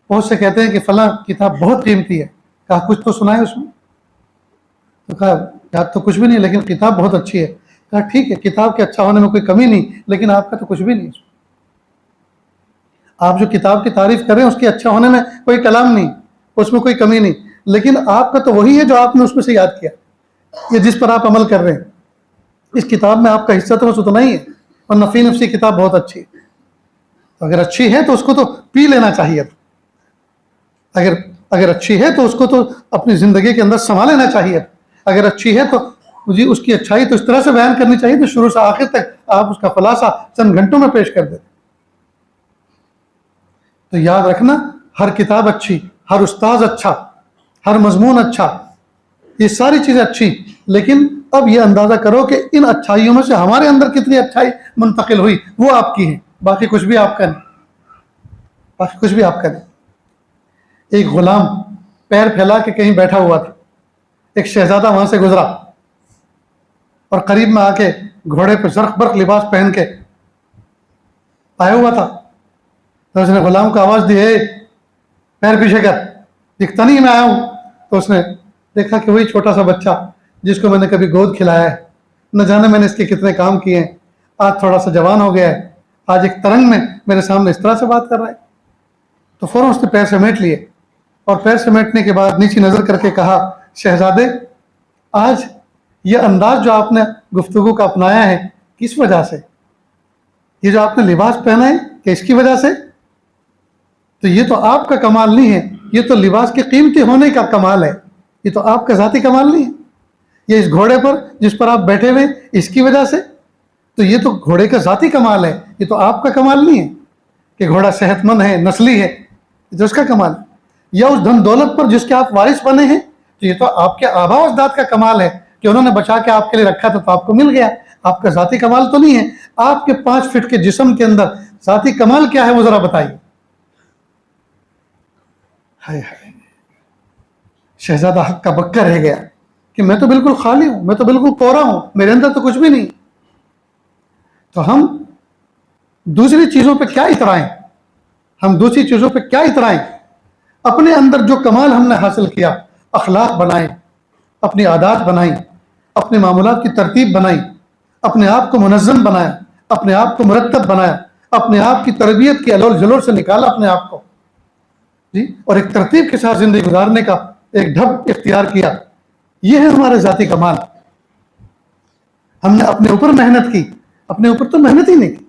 بہت سے کہتے ہیں کہ فلاں کتاب بہت قیمتی ہے. کہا کچھ تو سنائے اس میں. تو کہا یاد تو کچھ بھی نہیں لیکن کتاب بہت اچھی ہے. کہا ٹھیک ہے, کتاب کے اچھا ہونے میں کوئی کمی نہیں, لیکن آپ کا تو کچھ بھی نہیں. آپ جو کتاب کی تعریف کر رہے ہیں اس کے اچھا ہونے میں کوئی کلام نہیں, اس میں کوئی کمی نہیں, لیکن آپ کا تو وہی ہے جو آپ نے اس میں سے یاد کیا, یہ جس پر آپ عمل کر رہے ہیں. اس کتاب میں آپ کا حصہ تو بس اتنا ہی ہے, اور نفی نفسی کتاب بہت اچھی ہے. اگر اچھی ہے تو اس کو تو پی لینا چاہیے تھا. اگر اچھی ہے تو اس کو تو اپنی زندگی کے اندر سنبھال لینا چاہیے. اگر اچھی ہے تو جی اس کی اچھائی تو اس طرح سے بیان کرنی چاہیے تو شروع سے آخر تک آپ اس کا خلاصہ چند گھنٹوں میں پیش کر دیتے. تو یاد رکھنا, ہر کتاب اچھی, ہر استاذ اچھا, ہر مضمون اچھا, یہ ساری چیزیں اچھی, لیکن اب یہ اندازہ کرو کہ ان اچھائیوں میں سے ہمارے اندر کتنی اچھائی منتقل ہوئی, وہ آپ کی ہے, باقی کچھ بھی آپ کا نہیں. ایک غلام پیر پھیلا کے کہیں بیٹھا ہوا تھا, ایک شہزادہ وہاں سے گزرا اور قریب میں آ کے گھوڑے پہ زرق برق لباس پہن کے آیا ہوا تھا. تو اس نے غلام کو آواز دی, پیر پیچھے کر, دکھتا نہیں میں آیا ہوں. تو اس نے دیکھا کہ وہی چھوٹا سا بچہ جس کو میں نے کبھی گود کھلایا ہے, نہ جانے میں نے اس کے کتنے کام کیے ہیں, آج تھوڑا سا جوان ہو گیا ہے, آج ایک ترنگ میں میرے سامنے اس طرح سے بات کر رہا ہے. تو فوراً اس نے پیر سمیٹ لیے, اور پیر سمیٹنے کے بعد نیچی نظر کر کے کہا, شہزادے آج یہ انداز جو آپ نے گفتگو کا اپنایا ہے کس وجہ سے؟ یہ جو آپ نے لباس پہنا ہے کہ اس کی وجہ سے؟ تو یہ تو آپ کا کمال نہیں ہے، یہ تو لباس کے قیمتی ہونے کا کمال ہے، یہ تو آپ کا ذاتی کمال نہیں ہے۔ یہ اس گھوڑے پر جس پر آپ بیٹھے ہوئے اس کی وجہ سے، تو یہ تو گھوڑے کا ذاتی کمال ہے، یہ تو آپ کا کمال نہیں ہے کہ گھوڑا صحت مند ہے، نسلی ہے، یہ تو اس کا کمال ہے۔ یا اس دھن دولت پر جس کے آپ وارث بنے ہیں، تو یہ تو آپ کے آباء و اجداد کا کمال ہے کہ انہوں نے بچا کے آپ کے لیے رکھا تھا تو آپ کو مل گیا۔ آپ کا ذاتی کمال تو نہیں ہے۔ آپ کے 5 فٹ کے جسم کے اندر ذاتی کمال کیا ہے وہ ذرا بتائیے۔ ہائے ہائے، شہزادہ حق کا بکا رہ گیا کہ میں تو بالکل خالی ہوں، میں تو بالکل کوڑا ہوں، میرے اندر تو کچھ بھی نہیں۔ تو ہم دوسری چیزوں پہ کیا اترائیں؟ ہم دوسری چیزوں پہ کیا اترائیں؟ اپنے اندر جو کمال ہم نے حاصل کیا، اخلاق بنائیں، اپنی عادات بنائیں، اپنے معمولات کی ترتیب بنائیں، اپنے آپ کو منظم بنایا، اپنے آپ کو مرتب بنایا، اپنے آپ کی تربیت کی الول جلول سے نکالا اپنے آپ کو، جی، اور ایک ترتیب کے ساتھ زندگی گزارنے کا ایک ڈھب اختیار کیا۔ یہ ہے ہمارے ذاتی کمال۔ ہم نے اپنے اوپر محنت کی، اپنے اوپر تو محنت ہی نہیں کی۔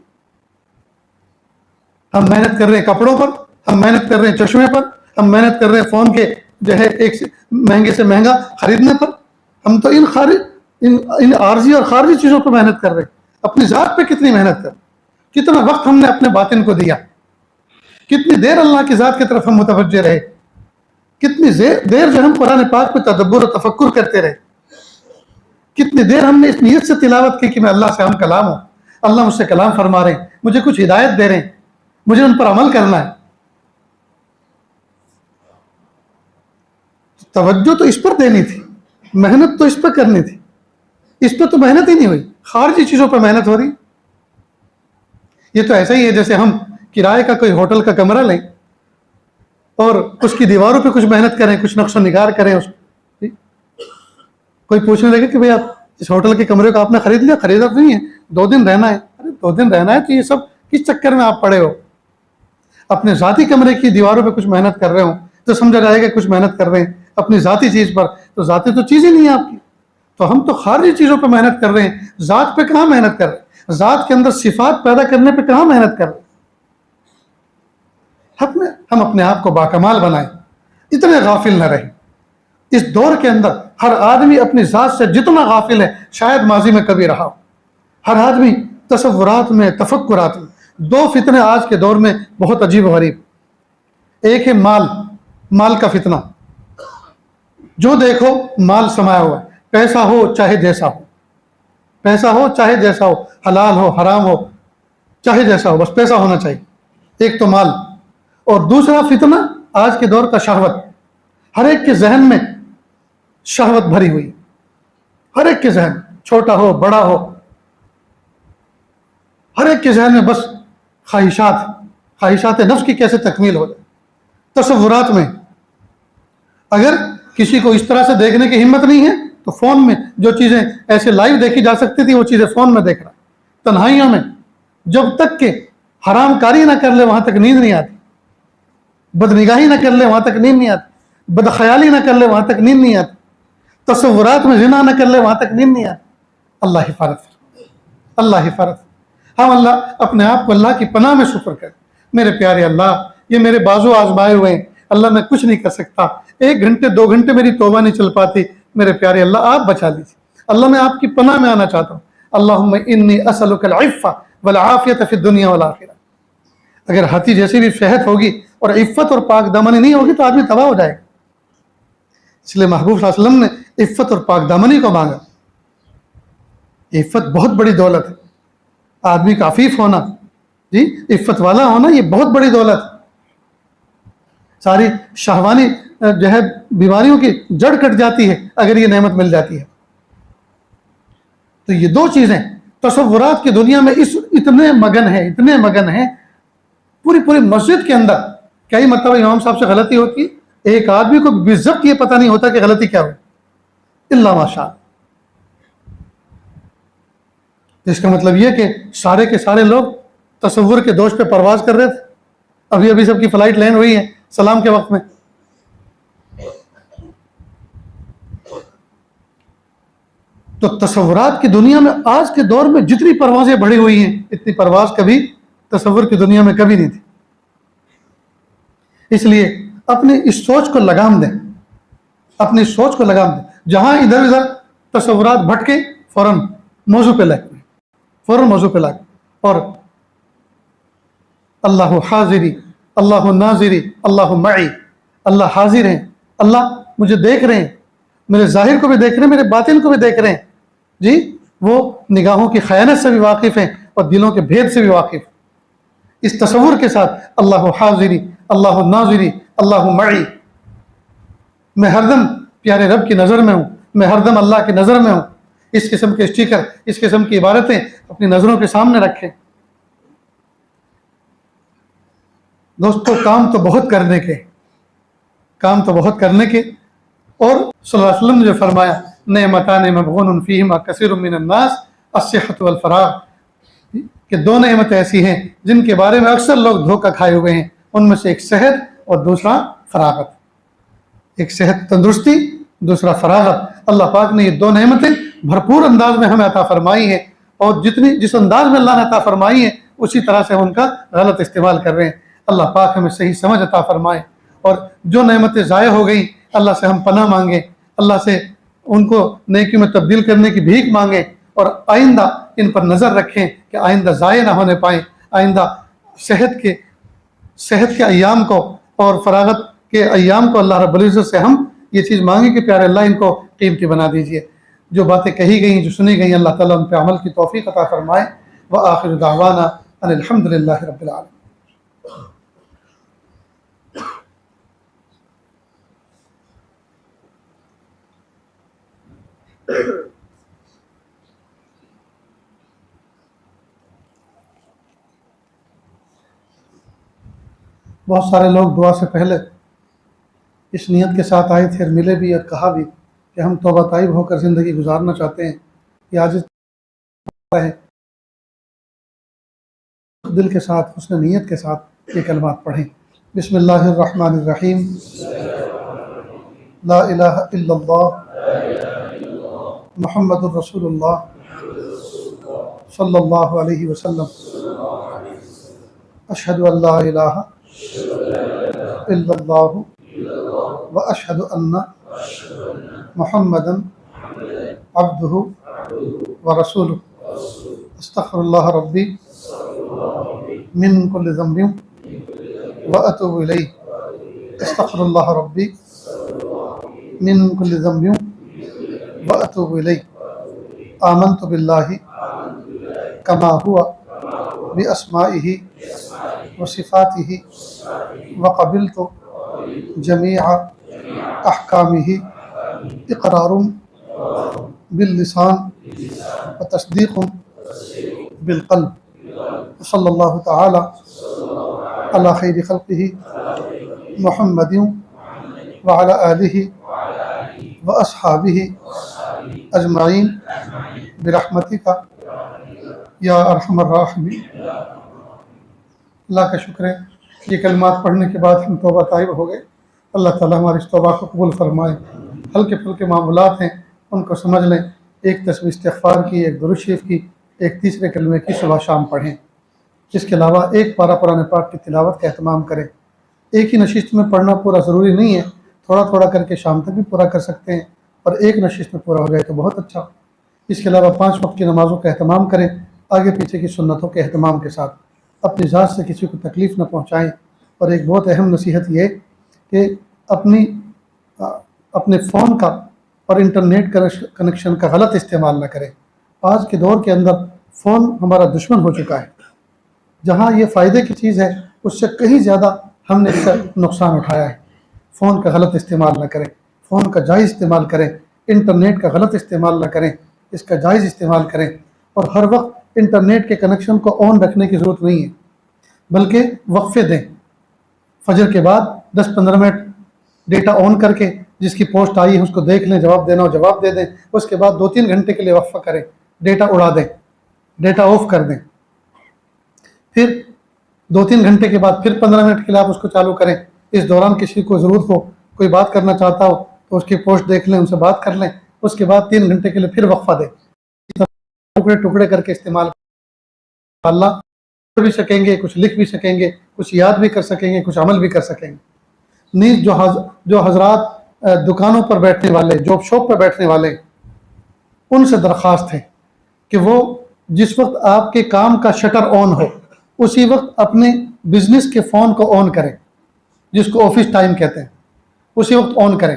ہم محنت کر رہے ہیں کپڑوں پر، ہم محنت کر رہے ہیں چشمے پر، ہم محنت کر رہے ہیں فون کے جو ہے ایک مہنگے سے مہنگا خریدنے پر۔ ہم تو ان عارضی اور خارجی چیزوں پہ محنت کر رہے ہیں۔ اپنی ذات پہ کتنی محنت کر، کتنا وقت ہم نے اپنے باطن کو دیا، کتنی دیر اللہ کی ذات کی طرف ہم متوجہ رہے، کتنی دیر جو ہم قرآن پاک پہ تدبر و تفکر کرتے رہے، کتنی دیر ہم نے اس نیت سے تلاوت کی کہ میں اللہ سے ہم کلام ہوں، اللہ مجھ سے کلام فرما رہے ہیں، مجھے کچھ ہدایت دے رہے ہیں، مجھے ان پر عمل کرنا ہے۔ توجہ تو اس پر دینی تھی، محنت تو اس پہ کرنی تھی، اس پہ تو محنت ہی نہیں ہوئی، خارجی چیزوں پہ محنت ہو رہی۔ یہ تو ایسا ہی ہے جیسے ہم کرائے کا کوئی ہوٹل کا کمرہ لیں اور اس کی دیواروں پہ کچھ محنت کریں، کچھ نقش و نگار کریں اس پہ۔ کوئی پوچھنے لگے کہ بھئی آپ اس ہوٹل کے کمرے کو آپ نے خرید لیا؟ خریدا تو نہیں ہے، 2 دن رہنا ہے۔ ارے 2 دن رہنا ہے تو یہ سب کس چکر میں آپ پڑے ہو؟ اپنے ذاتی کمرے کی دیواروں پہ کچھ محنت کر رہے ہوں تو سمجھا جائے گا کچھ محنت کر رہے ہیں، اپنی ذاتی چیز پر تو ذاتی تو چیز ہی نہیں ہے آپ کی۔ تو ہم تو خارجی چیزوں پہ محنت کر رہے ہیں، ذات پہ کہاں محنت کر رہے ہیں؟ ذات کے اندر صفات پیدا کرنے پہ کہاں محنت کر رہے ہیں؟ ہم اپنے آپ کو باکمال بنائیں، اتنے غافل نہ رہیں۔ اس دور کے اندر ہر آدمی اپنی ذات سے جتنا غافل ہے شاید ماضی میں کبھی رہا ہو۔ ہر آدمی تصورات میں، تفکرات میں۔ 2 فتنے آج کے دور میں بہت عجیب و غریب۔ ایک ہے مال کا فتنہ، جو دیکھو مال سمایا ہوا ہے، پیسہ ہو چاہے جیسا ہو، پیسہ ہو چاہے جیسا ہو، حلال ہو حرام ہو چاہے جیسا ہو، بس پیسہ ہونا چاہیے۔ ایک تو مال، اور دوسرا فتنہ آج کے دور کا شہوت۔ ہر ایک کے ذہن میں شہوت بھری ہوئی، ہر ایک کے ذہن، چھوٹا ہو بڑا ہو، ہر ایک کے ذہن میں بس خواہشات نفس کی کیسے تکمیل ہو جائے۔ تصورات میں اگر کسی کو اس طرح سے دیکھنے کی ہمت نہیں ہے تو فون میں جو چیزیں ایسے لائیو دیکھی جا سکتی تھی وہ چیزیں فون میں دیکھ رہا، تنہائیوں میں، جب تک کہ حرام کاری نہ کر لے وہاں تک نیند نہیں آتی، بدنگاہی نہ کر لے وہاں تک نیند نہیں آتی، بدخیالی نہ کر لے وہاں تک نیند نہیں آتی، تصورات میں زنا نہ کر لے وہاں تک نیند نہیں آتی۔ اللہ حفاظت، اللہ حفاظت۔ ہم اللہ اپنے آپ کو اللہ کی پناہ میں سپر کریں۔ میرے پیارے اللہ، یہ میرے بازو آزمائے ہوئے ہیں، اللہ میں کچھ نہیں کر سکتا، 1 گھنٹے 2 گھنٹے میری توبہ نہیں چل پاتی، میرے پیارے اللہ آپ بچا لیجیے۔ اللہ میں آپ کی پناہ میں آنا چاہتا ہوں۔ اللہم انی اسألک العفہ والعافیۃ فی الدنیا والآخرہ۔ اگر ہاتھی جیسی بھی صحت ہوگی اور عفت اور پاک دامنی نہیں ہوگی تو آدمی تباہ ہو جائے گا۔ اس لیے محبوب صلی اللہ علیہ وسلم نے عفت اور پاک دامنی کو مانگا۔ عفت بہت بڑی دولت ہے، آدمی کا عفیف ہونا، جی، عفت والا ہونا، یہ بہت بڑی دولت۔ ساری شہوانی جو ہے بیماریوں کی جڑ کٹ جاتی ہے اگر یہ نعمت مل جاتی ہے۔ تو یہ 2 چیزیں تصورات کی دنیا میں اتنے مگن ہیں، پوری مسجد کے اندر کئی مرتبہ امام صاحب سے غلطی ہوتی ہے، ایک آدمی کو بالضبط یہ پتہ نہیں ہوتا کہ غلطی کیا ہوئی، الا ماشاء اللہ۔ اس کا مطلب یہ کہ سارے کے سارے لوگ تصور کے دوش پہ پرواز کر رہے تھے، ابھی سب کی فلائٹ لینڈ ہوئی ہے سلام کے وقت میں۔ تو تصورات کی دنیا میں آج کے دور میں جتنی پروازیں بڑھی ہوئی ہیں اتنی پرواز کبھی تصور کی دنیا میں کبھی نہیں تھی. اس لیے اپنی اس سوچ کو لگام دیں، اپنی سوچ کو لگام دیں. جہاں ادھر ادھر تصورات بھٹکے فوراً موضوع پہ لگ گئے، فوراً موضوع پہ لگ، اور اللہ حاضری، اللہ ناظری، اللہ معی، اللہ حاضر ہیں، اللہ مجھے دیکھ رہے ہیں، میرے ظاہر کو بھی دیکھ رہے ہیں، میرے باطن کو بھی دیکھ رہے ہیں. جی وہ نگاہوں کی خیانت سے بھی واقف ہیں اور دلوں کے بھید سے بھی واقف ہیں. اس تصور کے ساتھ اللہ حاضری، اللہ ناظری، اللہ معی، میں ہر دم پیارے رب کی نظر میں ہوں، میں ہر دم اللہ کی نظر میں ہوں. اس قسم کے اسٹیکر، اس قسم کی عبارتیں اپنی نظروں کے سامنے رکھیں. دوستو کام تو بہت کرنے کے، کام تو بہت کرنے کے، اور صلی اللہ علیہ وسلم نے جو فرمایا نعمتان مغبون فیہما کثیر من الناس الصحۃ والفراغ، کہ دو نعمتیں ایسی ہیں جن کے بارے میں اکثر لوگ دھوکہ کھائے ہوئے ہیں. ان میں سے ایک صحت اور دوسرا فراغت. ایک صحت تندرستی، دوسرا فراغت. اللہ پاک نے یہ دو نعمتیں بھرپور انداز میں ہمیں عطا فرمائی ہیں، اور جس انداز میں اللہ نے عطا فرمائی ہیں اسی طرح سے ہم ان کا غلط استعمال کر رہے ہیں. اللہ پاک ہمیں صحیح سمجھ عطا فرمائے، اور جو نعمتیں ضائع ہو گئیں اللہ سے ہم پناہ مانگیں، اللہ سے ان کو نیکی میں تبدیل کرنے کی بھیک مانگیں، اور آئندہ ان پر نظر رکھیں کہ آئندہ ضائع نہ ہونے پائیں. آئندہ صحت کے ایام کو اور فراغت کے ایام کو اللہ رب العزت سے ہم یہ چیز مانگیں کہ پیارے اللہ ان کو قیمتی بنا دیجئے. جو باتیں کہی گئیں، جو سنی گئیں، اللہ تعالیٰ ان پہ عمل کی توفیق عطا فرمائے. وآخر دعوانا ان الحمد للہ رب العالمین. بہت سارے لوگ دعا سے پہلے اس نیت کے ساتھ آئے تھے اور ملے بھی اور کہا بھی کہ ہم توبہ طائب ہو کر زندگی گزارنا چاہتے ہیں. یہ آج ہے دل کے ساتھ، حسن نیت کے ساتھ یہ کلمات پڑھیں. بسم اللہ الرحمن الرحیم. لا الہ الا اللہ محمد الرسول اللہ صلی اللہ علیہ وسلم. اشہد ان لا الہ الا اللہ واشہد ان محمدا عبدہ ورسولہ. استغفر اللہ ربی من کل ذنب واتوب الیہ. استغفر اللہ ربی من کل ذنب واتوب الیہ. آمنت باللہ کما ہوا باسمائہ وصفاتہ وقبلت جمیع احکامہ اقرار باللسان وتصدیق بالقلب. صلی اللہ تعالی علی خیر خلقہ محمد وعلی آلہ واصحابہ اجمعین برحمتک یا ارحم الراحمین. اللہ کا شکر ہے یہ کلمات پڑھنے کے بعد ہم توبہ طائب ہو گئے. اللہ تعالیٰ ہماری اس توبہ کو قبول فرمائے. ہلکے پھلکے معاملات ہیں ان کو سمجھ لیں. ایک تسبیح استغفار کی، ایک درود شریف کی، ایک تیسرے کلمے کی صبح شام پڑھیں. اس کے علاوہ ایک پارہ قرآن پاک کی تلاوت کا اہتمام کریں. ایک ہی نشست میں پڑھنا پورا ضروری نہیں ہے، تھوڑا تھوڑا کر کے شام تک بھی پورا کر سکتے ہیں، اور ایک نشست میں پورا ہو جائے تو بہت اچھا. اس کے علاوہ 5 وقت کی نمازوں کا اہتمام کریں، آگے پیچھے کی سنتوں کے اہتمام کے ساتھ. اپنی ذات سے کسی کو تکلیف نہ پہنچائیں. اور ایک بہت اہم نصیحت یہ کہ اپنے فون کا اور انٹرنیٹ کنیکشن کا غلط استعمال نہ کریں. آج کے دور کے اندر فون ہمارا دشمن ہو چکا ہے. جہاں یہ فائدے کی چیز ہے اس سے کہیں زیادہ ہم نے اس سے نقصان اٹھایا ہے. فون کا غلط استعمال نہ کریں، فون کا جائز استعمال کریں. انٹرنیٹ کا غلط استعمال نہ کریں، اس کا جائز استعمال کریں. اور ہر وقت انٹرنیٹ کے کنیکشن کو آن رکھنے کی ضرورت نہیں ہے، بلکہ وقفے دیں. فجر کے بعد 10-15 منٹ ڈیٹا آن کر کے جس کی پوسٹ آئی ہے اس کو دیکھ لیں، جواب دینا ہو جواب دے دیں. اس کے بعد 2-3 گھنٹے کے لیے وقفہ کریں، ڈیٹا اڑا دیں، ڈیٹا آف کر دیں. پھر 2-3 گھنٹے کے بعد پھر 15 منٹ کے لیے آپ اس کو چالو کریں. اس دوران کسی کو ضرورت ہو، کوئی بات کرنا چاہتا ہو تو اس کی پوسٹ دیکھ لیں، ان سے بات کر لیں. اس کے بعد 3 گھنٹے کے لیے پھر وقفہ دیں، ٹکڑے ٹکڑے کر کے استعمال کریں۔ اللہ پڑھ بھی سکیں گے، کچھ لکھ بھی سکیں گے، کچھ یاد بھی کر سکیں گے، کچھ عمل بھی کر سکیں گے۔ نیز جو حضرات دکانوں پر بیٹھنے والے، جاب شاپ پر بیٹھنے والے، ان سے درخواست ہے کہ وہ جس وقت آپ کے کام کا شٹر آن ہو اسی وقت اپنے بزنس کے فون کو آن کریں، جس کو آفس ٹائم کہتے ہیں، اسی وقت آن کریں،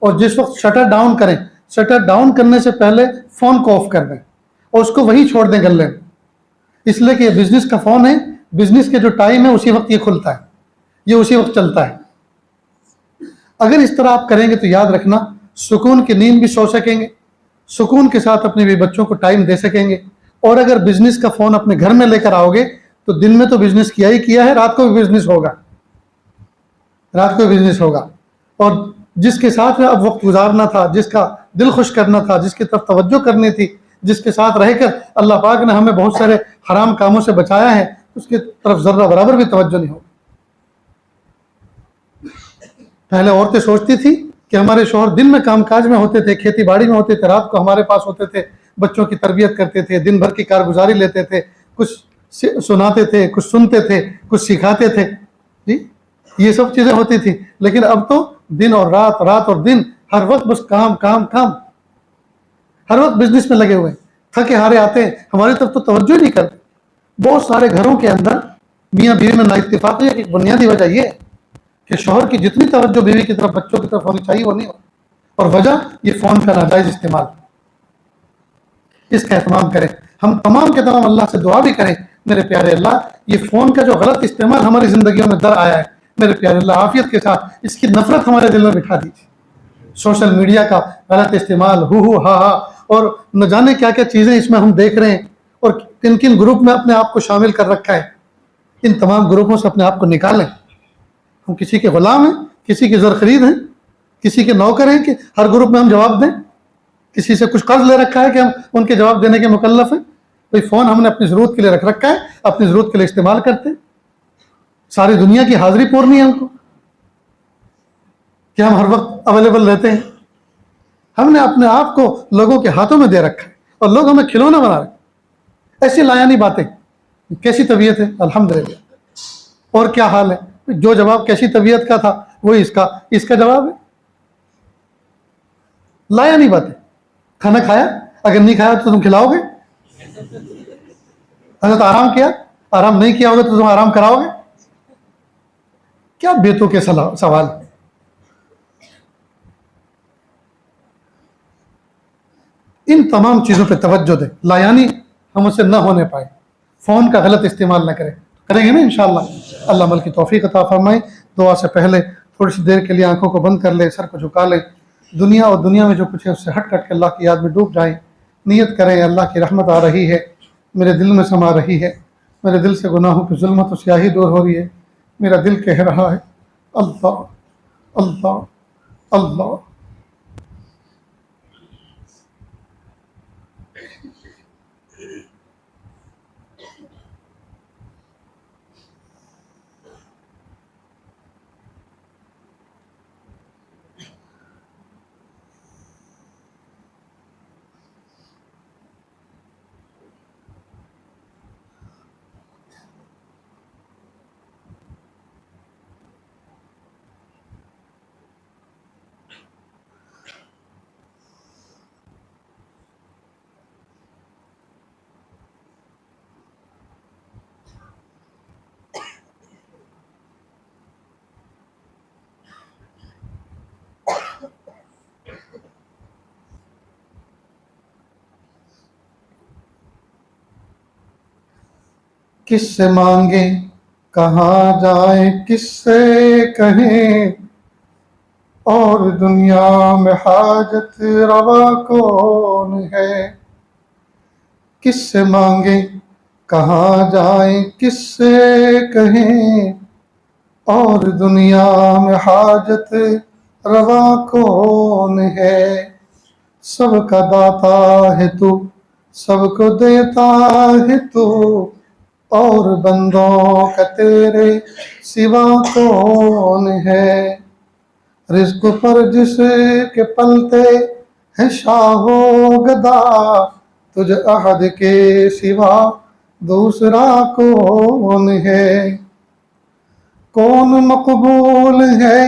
اور جس وقت شٹر ڈاؤن کریں، شٹر ڈاؤن کرنے سے پہلے فون کو آف کر دیں اور اس کو وہیں چھوڑ دیں گلے میں، اس لیے کہ یہ بزنس کا فون ہے، بزنس کے جو ٹائم ہے اسی وقت یہ کھلتا ہے، یہ اسی وقت چلتا ہے۔ اگر اس طرح آپ کریں گے تو یاد رکھنا سکون کی نیند بھی سو سکیں گے، سکون کے ساتھ اپنے بھی بچوں کو ٹائم دے سکیں گے، اور اگر بزنس کا فون اپنے گھر میں لے کر آؤ گے تو دن میں تو بزنس کیا ہی کیا ہے، رات کو بھی بزنس ہوگا، رات کو بھی بزنس ہوگا، اور جس کے ساتھ اب وقت گزارنا تھا، جس کا دل خوش کرنا تھا، جس کی طرف توجہ کرنی تھی، جس کے ساتھ رہ کر اللہ پاک نے ہمیں بہت سارے حرام کاموں سے بچایا ہے، اس کی طرف ذرہ برابر بھی توجہ نہیں ہوگی۔ پہلے عورتیں سوچتی تھی کہ ہمارے شوہر دن میں کام کاج میں ہوتے تھے، کھیتی باڑی میں ہوتے تھے، رات کو ہمارے پاس ہوتے تھے، بچوں کی تربیت کرتے تھے، دن بھر کی کارگزاری لیتے تھے، کچھ سناتے تھے، کچھ سنتے تھے، کچھ سکھاتے تھے، جی یہ سب چیزیں ہوتی تھی۔ لیکن اب تو دن اور رات، رات اور دن، ہر وقت بس کام کام کام، ہر وقت بزنس میں لگے ہوئے، تھکے ہارے آتے ہیں، ہماری طرف تو توجہ ہی نہیں کرتے۔ بہت سارے گھروں کے اندر میاں بیوی میں نا اتفاقی کی بنیادی وجہ یہ ہے کہ شوہر کی جتنی توجہ بیوی کی طرف، بچوں کی طرف ہونی چاہیے وہ نہیں ہو، اور وجہ یہ فون کا ناجائز استعمال۔ اس کا اہتمام کریں، ہم تمام کے تمام اللہ سے دعا بھی کریں، میرے پیارے اللہ یہ فون کا جو غلط استعمال ہماری زندگیوں میں در آیا ہے، میرے پیارے اللہ عافیت کے ساتھ اس کی نفرت ہمارے دل میں بٹھا دیجیے۔ سوشل میڈیا کا غلط استعمال، ہا ہا، اور نہ جانے کیا کیا چیزیں اس میں ہم دیکھ رہے ہیں، اور کن کن گروپ میں اپنے آپ کو شامل کر رکھا ہے، ان تمام گروپوں سے اپنے آپ کو نکالیں۔ ہم کسی کے غلام ہیں، کسی کی زرخرید ہیں، کسی کے نوکر ہیں کہ ہر گروپ میں ہم جواب دیں، کسی سے کچھ قرض لے رکھا ہے کہ ہم ان کے جواب دینے کے مکلف ہیں۔ بھئی فون ہم نے اپنی ضرورت کے لیے رکھ رکھا ہے، اپنی ضرورت کے لیے استعمال کرتے ہیں، ساری دنیا کی حاضری پورنی ہے ہم کو کہ ہم ہر وقت اویلیبل رہتے ہیں۔ ہم نے اپنے آپ کو لوگوں کے ہاتھوں میں دے رکھا ہے اور لوگ ہمیں کھلونا بنا رہے ہیں۔ ایسی لایانی باتیں، کیسی طبیعت ہے؟ الحمدللہ۔ اور کیا حال ہے؟ جو جواب کیسی طبیعت کا تھا وہی اس کا جواب ہے۔ لایانی باتیں۔ کھانا کھایا؟ اگر نہیں کھایا تو تم کھلاؤ گے؟ حضرت آرام کیا؟ آرام نہیں کیا ہوگا تو تم آرام کراؤ گے؟ کیا بیتوں کے سوال۔ ان تمام چیزوں پہ توجہ دیں، لایانی ہم اسے نہ ہونے پائے، فون کا غلط استعمال نہ کریں گے نا انشاءاللہ۔ اللہ عمل کی توفیق عطا فرمائے۔ دعا سے پہلے تھوڑی سی دیر کے لیے آنکھوں کو بند کر لیں، سر کو جھکا لیں، دنیا اور دنیا میں جو کچھ ہے اس سے ہٹ کے اللہ کی یاد میں ڈوب جائیں، نیت کریں اللہ کی رحمت آ رہی ہے، میرے دل میں سما رہی ہے، میرے دل سے گناہوں کی ظلمت و سیاہی دور ہو رہی ہے، میرا دل کہہ رہا ہے اللہ اللہ اللہ۔ کس سے مانگیں کہاں جائیں، کس سے کہیں، اور دنیا میں حاجت روا کون ہے۔ کس سے مانگیں کہاں جائیں، کس سے کہیں، اور دنیا میں حاجت روا کون ہے۔ سب کا داتا ہے تو، سب کو دیتا ہے تو، اور بندوں کا تیرے سوا کون ہے۔ رزق پر جس کے پلتے ہے شاہ و گدا، تجھ احد کے سوا دوسرا کون ہے؟ کون مقبول ہے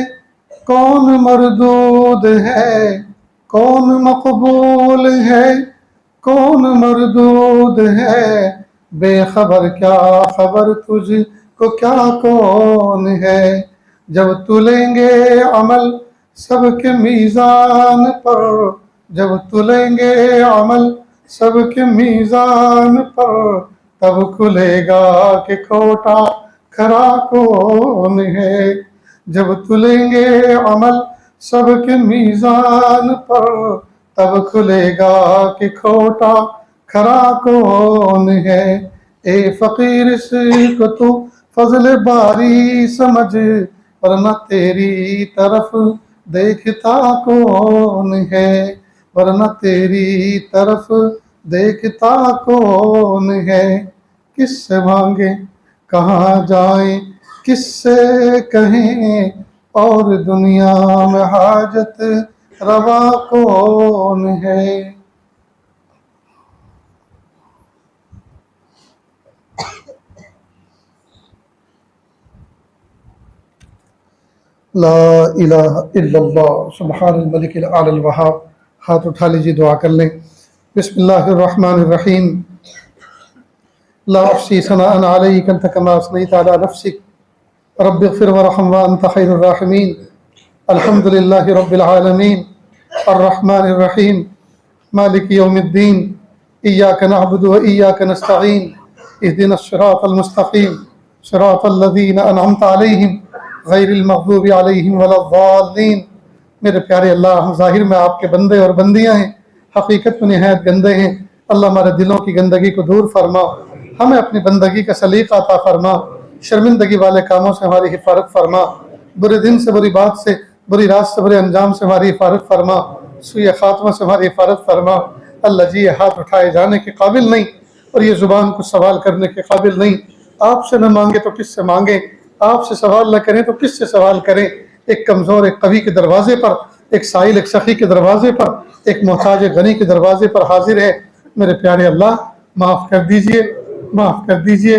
کون مردود ہے، کون مقبول ہے کون مردود ہے، بے خبر کیا خبر تجھ کو کیا کون ہے؟ جب تلیں گے عمل سب کے میزان پر، جب تلیں گے عمل سب کے میزان پر، تب کھلے گا کہ کھوٹا کھرا کون ہے؟ جب تلیں گے عمل سب کے میزان پر، تب کھلے گا کہ کھوٹا کھرا کون ہے؟ اے فقیر اس کو تو فضل باری سمجھ، ورنہ تیری طرف دیکھتا کون ہے؟ ورنہ تیری طرف دیکھتا کون ہے؟ کس سے مانگیں کہاں جائیں کس سے کہیں، اور دنیا میں حاجت روا کون ہے؟ لا الہ الا اللہ سبحان الملک الاعلی الوہاب۔ ہاتھ اٹھا لیجیے، دعا کر لیں۔ بسم اللہ الرحمن الرحیم۔ لا احصی ثناء علیک انت کما اثنیت علی نفسک، رب اغفر ورحم وانت خیر الراحمین۔ الحمد للہ رب العالمین، الرحمن الرحیم، مالک یوم الدین، ایاک نعبد و ایاک نستعین، اہدنا الصراط المستقیم، صراط الذین انعمت علیہم غیر المغضوب علیہم ولا الضالین۔ میرے پیارے اللہ، ہم ظاہر میں آپ کے بندے اور بندیاں ہیں، حقیقت میں نہایت گندے ہیں۔ اللہ ہمارے دلوں کی گندگی کو دور فرما، ہمیں اپنی بندگی کا سلیقہ عطا فرما، شرمندگی والے کاموں سے ہماری حفاظت فرما، برے دن سے، بری بات سے، بری رات سے، برے انجام سے ہماری حفاظت فرما، سوء خاتمہ سے ہماری حفاظت فرما۔ اللہ جی، یہ ہاتھ اٹھائے جانے کے قابل نہیں اور یہ زبان کو سوال کرنے کے قابل نہیں۔ آپ سے نہ مانگے تو کس سے مانگیں، آپ سے سوال نہ کریں تو کس سے سوال کریں؟ ایک کمزور ایک قوی کے دروازے پر، ایک سائل ایک سخی کے دروازے پر، ایک محتاج غنی کے دروازے پر حاضر ہے۔ میرے پیارے اللہ، معاف کر دیجئے، معاف کر دیجئے،